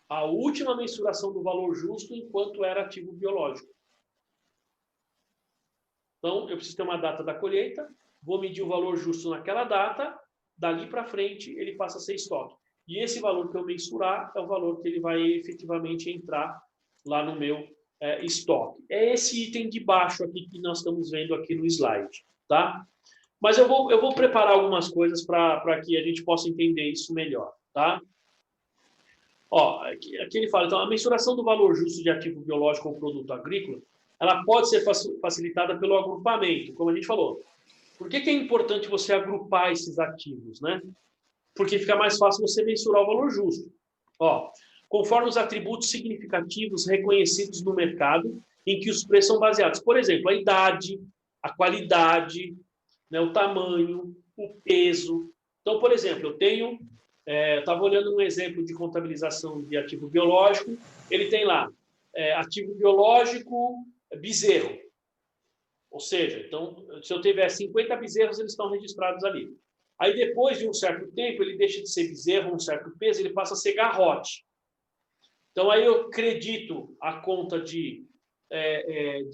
A última mensuração do valor justo enquanto era ativo biológico. Então, eu preciso ter uma data da colheita, vou medir o valor justo naquela data, dali para frente ele passa a ser estoque. E esse valor que eu mensurar é o valor que ele vai efetivamente entrar lá no meu estoque. É esse item de baixo aqui que nós estamos vendo aqui no slide, tá? Mas eu vou preparar algumas coisas para que a gente possa entender isso melhor, tá? Ó, aqui ele fala, então, a mensuração do valor justo de ativo biológico ou produto agrícola, ela pode ser facilitada pelo agrupamento, como a gente falou. Por que é importante você agrupar esses ativos, né? Porque fica mais fácil você mensurar o valor justo. Ó, conforme os atributos significativos reconhecidos no mercado em que os preços são baseados. Por exemplo, a idade, a qualidade, né, o tamanho, o peso. Então, por exemplo, eu estava olhando um exemplo de contabilização de ativo biológico, ele tem lá, ativo biológico bezerro. Ou seja, então, se eu tiver 50 bezerros, eles estão registrados ali. Aí, depois de um certo tempo, ele deixa de ser bezerro, um certo peso, ele passa a ser garrote. Então, aí eu credito a conta de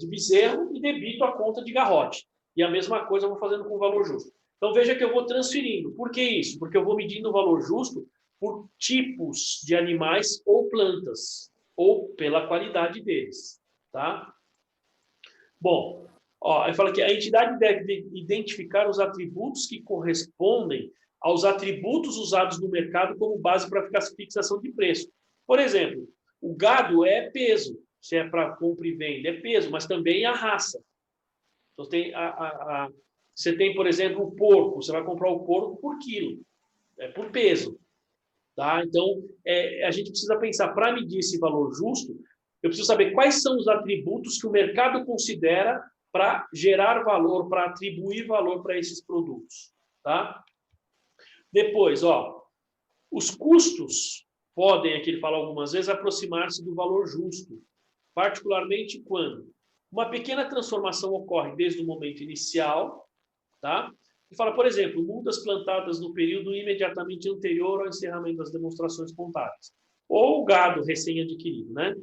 bezerro e debito a conta de garrote. E a mesma coisa eu vou fazendo com o valor justo. Então, veja que eu vou transferindo. Por que isso? Porque eu vou medindo o valor justo por tipos de animais ou plantas, ou pela qualidade deles. Tá? Bom, ó, aí fala que a entidade deve identificar os atributos que correspondem aos atributos usados no mercado como base para a fixação de preço. Por exemplo, o gado é peso, se é para compra e venda, é peso, mas também a raça. Então, você tem, por exemplo, o porco, você vai comprar o porco por quilo, por peso. Tá? Então, a gente precisa pensar, para medir esse valor justo, eu preciso saber quais são os atributos que o mercado considera para gerar valor, para atribuir valor para esses produtos. Tá? Depois, ó, os custos podem, aqui ele fala algumas vezes, aproximar-se do valor justo, particularmente quando uma pequena transformação ocorre desde o momento inicial, tá? E fala, por exemplo, mudas plantadas no período imediatamente anterior ao encerramento das demonstrações contábeis, ou gado recém-adquirido, né?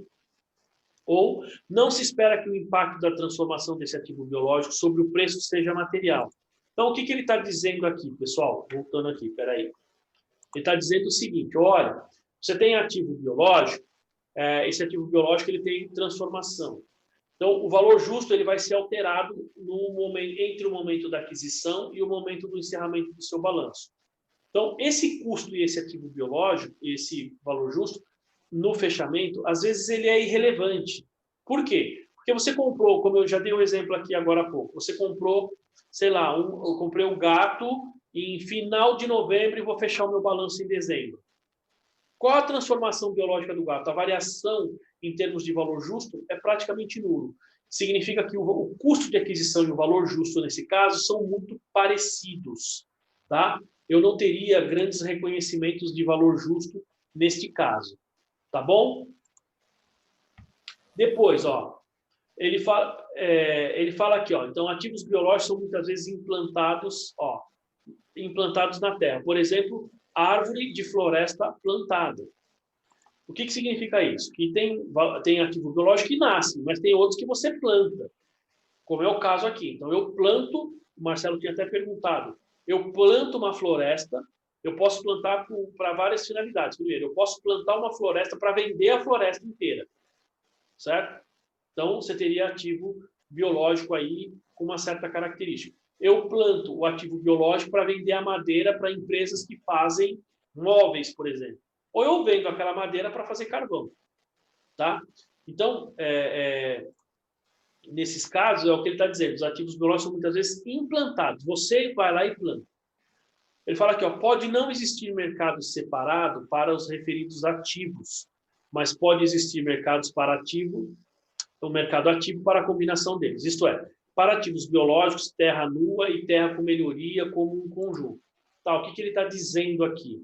Ou não se espera que o impacto da transformação desse ativo biológico sobre o preço seja material. Então, o que ele está dizendo aqui, pessoal? Voltando aqui, peraí. Ele está dizendo o seguinte, olha, você tem ativo biológico, esse ativo biológico ele tem transformação. Então, o valor justo ele vai ser alterado entre o momento da aquisição e o momento do encerramento do seu balanço. Então, esse custo e esse ativo biológico, esse valor justo, no fechamento, às vezes ele é irrelevante. Por quê? Porque você comprou, como eu já dei um exemplo aqui agora há pouco, você comprou, sei lá, eu comprei um gato em final de novembro e vou fechar o meu balanço em dezembro. Qual a transformação biológica do gato? A variação em termos de valor justo é praticamente nulo. Significa que o custo de aquisição e o valor justo, nesse caso, são muito parecidos. Tá? Eu não teria grandes reconhecimentos de valor justo neste caso. Tá bom? Depois, ó, ele fala aqui, ó, então ativos biológicos são muitas vezes implantados na terra. Por exemplo, árvore de floresta plantada. O que significa isso? Que tem ativo biológico que nasce, mas tem outros que você planta, como é o caso aqui. Então, eu planto, o Marcelo tinha até perguntado, eu planto uma floresta, eu posso plantar para várias finalidades. Primeiro, eu posso plantar uma floresta para vender a floresta inteira, certo? Então, você teria ativo biológico aí com uma certa característica. Eu planto o ativo biológico para vender a madeira para empresas que fazem móveis, por exemplo. Ou eu vendo aquela madeira para fazer carvão. Tá? Então, nesses casos, é o que ele está dizendo. Os ativos biológicos são muitas vezes implantados. Você vai lá e planta. Ele fala aqui, ó, pode não existir mercado separado para os referidos ativos, mas pode existir mercados para ativo, o mercado ativo para a combinação deles. Isto é, para ativos biológicos, terra nua e terra com melhoria como um conjunto. Tá, o que ele está dizendo aqui?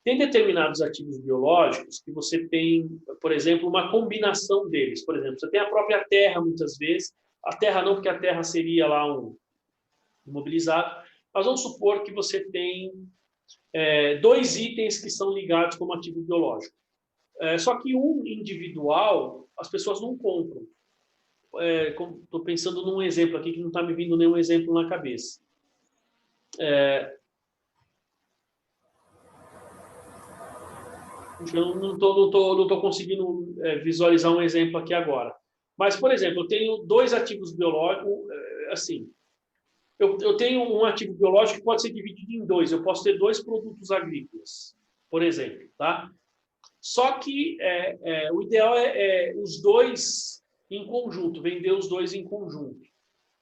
Tem determinados ativos biológicos que você tem, por exemplo, uma combinação deles. Por exemplo, você tem a própria terra, muitas vezes. A terra não, porque a terra seria lá um imobilizado. Mas vamos supor que você tem 2 itens que são ligados como ativo biológico. Só que um individual, as pessoas não compram. Estou pensando num exemplo aqui que não está me vindo nenhum exemplo na cabeça. Eu não estou conseguindo visualizar um exemplo aqui agora. Mas, por exemplo, eu tenho 2 ativos biológicos, assim, eu tenho um ativo biológico que pode ser dividido em 2. Eu posso ter 2 produtos agrícolas, por exemplo, tá? Só que o ideal é os 2 em conjunto, vender os 2 em conjunto,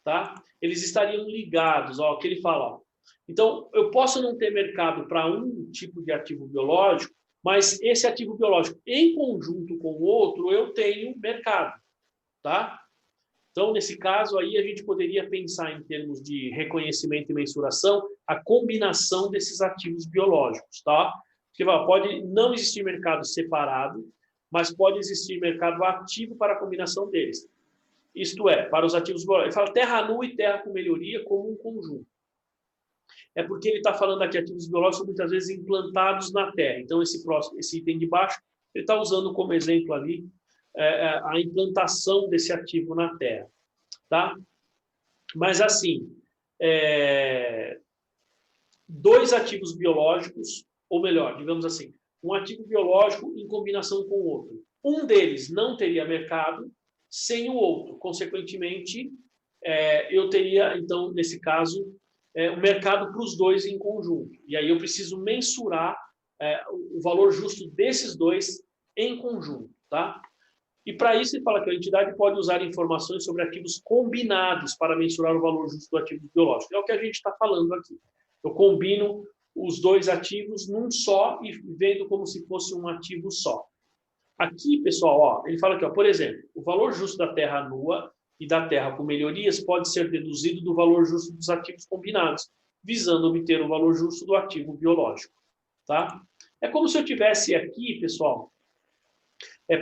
tá? Eles estariam ligados, ó, o que ele fala. Ó. Então, eu posso não ter mercado para um tipo de ativo biológico, mas esse ativo biológico, em conjunto com o outro, eu tenho mercado, tá? Então, nesse caso aí, a gente poderia pensar em termos de reconhecimento e mensuração, a combinação desses ativos biológicos, tá? Porque pode não existir mercado separado, mas pode existir mercado ativo para a combinação deles. Isto é, para os ativos biológicos. Ele fala terra nua e terra com melhoria como um conjunto. É porque ele está falando aqui ativos biológicos muitas vezes implantados na terra. Então, esse item de baixo, ele está usando como exemplo ali a implantação desse ativo na terra. Tá? Mas, assim, 2 ativos biológicos, ou melhor, digamos assim, um ativo biológico em combinação com o outro. Um deles não teria mercado sem o outro. Consequentemente, eu teria, então, nesse caso, o mercado para os 2 em conjunto. E aí eu preciso mensurar o valor justo desses 2 em conjunto. Tá? E para isso ele fala que a entidade pode usar informações sobre ativos combinados para mensurar o valor justo do ativo biológico. É o que a gente está falando aqui. Eu combino os 2 ativos num só e vendo como se fosse um ativo só. Aqui, pessoal, ó, ele fala aqui, ó, por exemplo, o valor justo da terra nua e da terra com melhorias pode ser deduzido do valor justo dos ativos combinados, visando obter o valor justo do ativo biológico. Tá? É como se eu tivesse aqui, pessoal,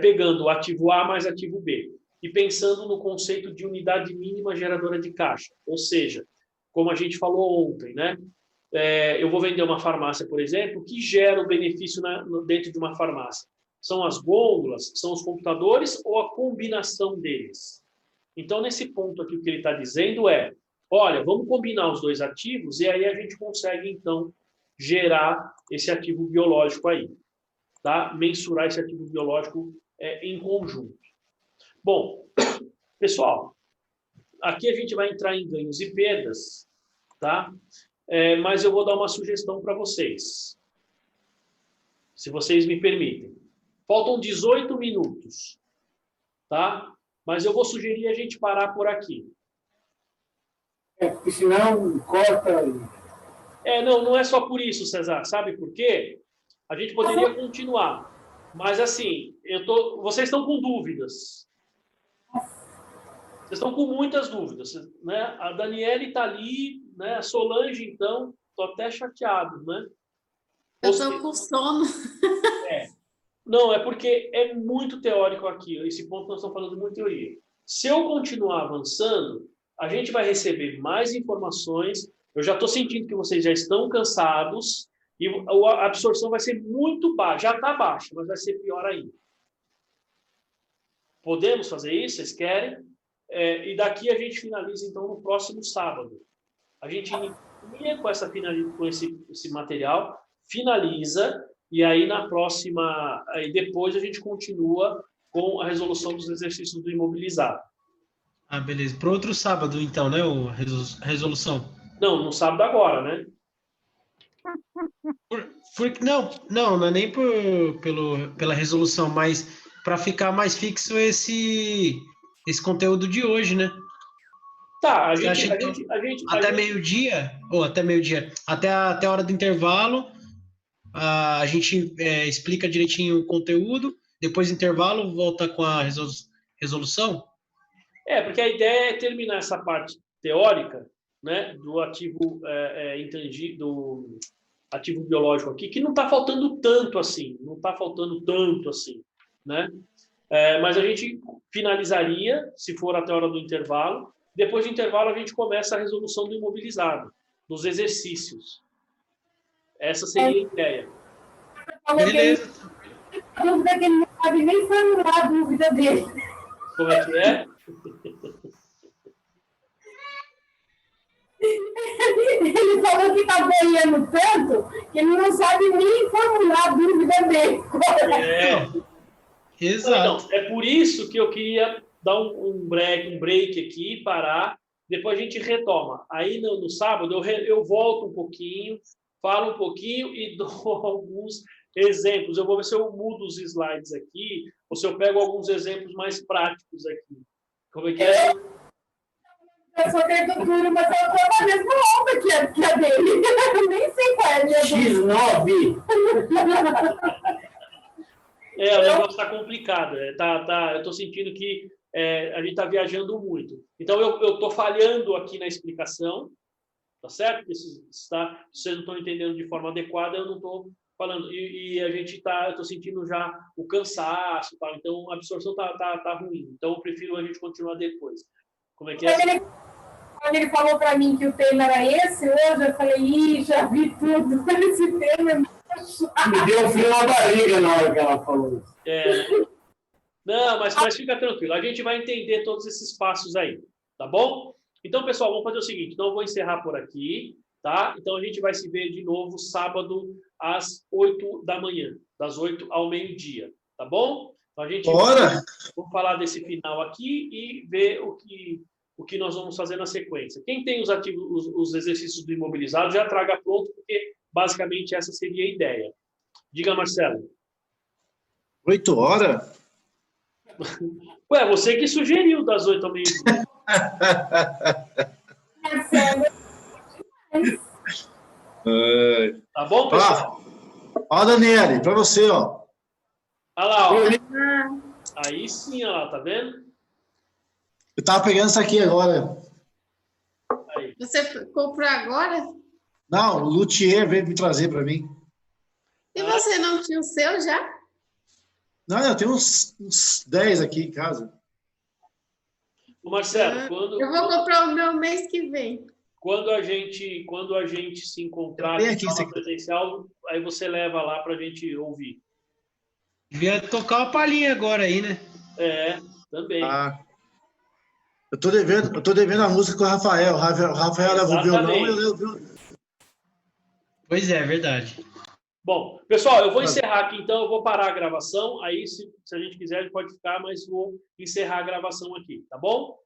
pegando o ativo A mais ativo B e pensando no conceito de unidade mínima geradora de caixa. Ou seja, como a gente falou ontem, né? Eu vou vender uma farmácia, por exemplo, que gera o benefício dentro de uma farmácia. São as gôndolas, são os computadores ou a combinação deles? Então, nesse ponto aqui, o que ele está dizendo é, olha, vamos combinar os 2 ativos e aí a gente consegue, então, gerar esse ativo biológico aí. Tá? Mensurar esse ativo biológico em conjunto. Bom, pessoal, aqui a gente vai entrar em ganhos e perdas, tá? Mas eu vou dar uma sugestão para vocês, se vocês me permitem. Faltam 18 minutos, tá? Mas eu vou sugerir a gente parar por aqui. Porque senão corta. Não é só por isso, César. Sabe por quê? A gente poderia continuar. Mas, assim, vocês estão com dúvidas. Vocês estão com muitas dúvidas. Né? A Daniele está ali, né? A Solange, então, estou até chateado. Né? Eu estou com sono. Não, é porque é muito teórico aqui. Esse ponto nós estamos falando muito teoria. Se eu continuar avançando, a gente vai receber mais informações. Eu já estou sentindo que vocês já estão cansados e a absorção vai ser muito baixa. Já está baixa, mas vai ser pior ainda. Podemos fazer isso? Vocês querem? E daqui a gente finaliza, então, no próximo sábado. A gente inicia com esse material, finaliza, e aí na próxima... Aí depois a gente continua com a resolução dos exercícios do imobilizado. Ah, beleza. Para outro sábado, então, né? A resolução. Não, no sábado agora, né? Não é nem pela resolução, mas para ficar mais fixo esse conteúdo de hoje, né? Tá, Você acha, então, até meio-dia, ou até meio-dia, até a hora do intervalo, a gente explica direitinho o conteúdo, depois do intervalo volta com a resolução? Porque a ideia é terminar essa parte teórica, né, do ativo intangível, do ativo biológico aqui, que não está faltando tanto assim, né? Mas a gente finalizaria, se for até a hora do intervalo. Depois do intervalo, a gente começa a resolução do imobilizado, dos exercícios. Essa seria a ideia. Beleza. A dúvida é que ele não sabe nem formular a dúvida dele. Como é que é? Ele falou que está ganhando tanto que ele não sabe nem formular a dúvida dele. Exato. Então, é por isso que eu queria dar um break aqui, parar, depois a gente retoma. Aí no sábado eu volto um pouquinho, falo um pouquinho e dou alguns exemplos. Eu vou ver se eu mudo os slides aqui, ou se eu pego alguns exemplos mais práticos aqui. Como é que é? Eu sou agricultura, mas eu estou na mesma onda que a dele. Eu nem sei qual é a minha X9. O negócio está complicado. Eu estou sentindo que a gente está viajando muito. Então, eu estou falhando aqui na explicação, tá certo? Se vocês não estão entendendo de forma adequada, eu não estou falando. E a gente eu estou sentindo já o cansaço, tá? Então a absorção tá ruim. Então, eu prefiro a gente continuar depois. Como é que é? Quando ele falou para mim que o tema era esse, hoje eu falei, já vi tudo. Esse tema é muito chato. Me deu frio na barriga na hora que ela falou isso. Não, mas fica tranquilo. A gente vai entender todos esses passos aí, tá bom? Então, pessoal, vamos fazer o seguinte. Então, eu vou encerrar por aqui, tá? Então, a gente vai se ver de novo sábado às 8 da manhã, das 8 ao meio-dia, tá bom? Então, a gente vamos falar desse final aqui e ver o que nós vamos fazer na sequência. Quem tem os exercícios do imobilizado já traga pronto, porque basicamente essa seria a ideia. Diga, Marcelo. 8 horas? Ué, você que sugeriu das 8 ao meio-dia. Tá bom, pessoal? Ó, Daniele, para você, ó. Olha lá, ó. Aí sim, olha lá, tá vendo? Eu tava pegando isso aqui agora. Aí. Você comprou agora? Não, o luthier veio me trazer para mim. E você não tinha o seu já? Não, eu tenho uns 10 aqui em casa. Ô Marcelo, eu vou comprar o meu mês que vem. Quando a gente se encontrar aqui, no presencial, aí você leva lá pra gente ouvir. Devia tocar uma palhinha agora aí, né? Também. Eu tô devendo a música com o Rafael. O Rafael leva o violão e eu levo. Pois é, verdade. Bom, pessoal, eu vou encerrar aqui, então eu vou parar a gravação. Aí, se a gente quiser, a gente pode ficar, mas vou encerrar a gravação aqui, tá bom?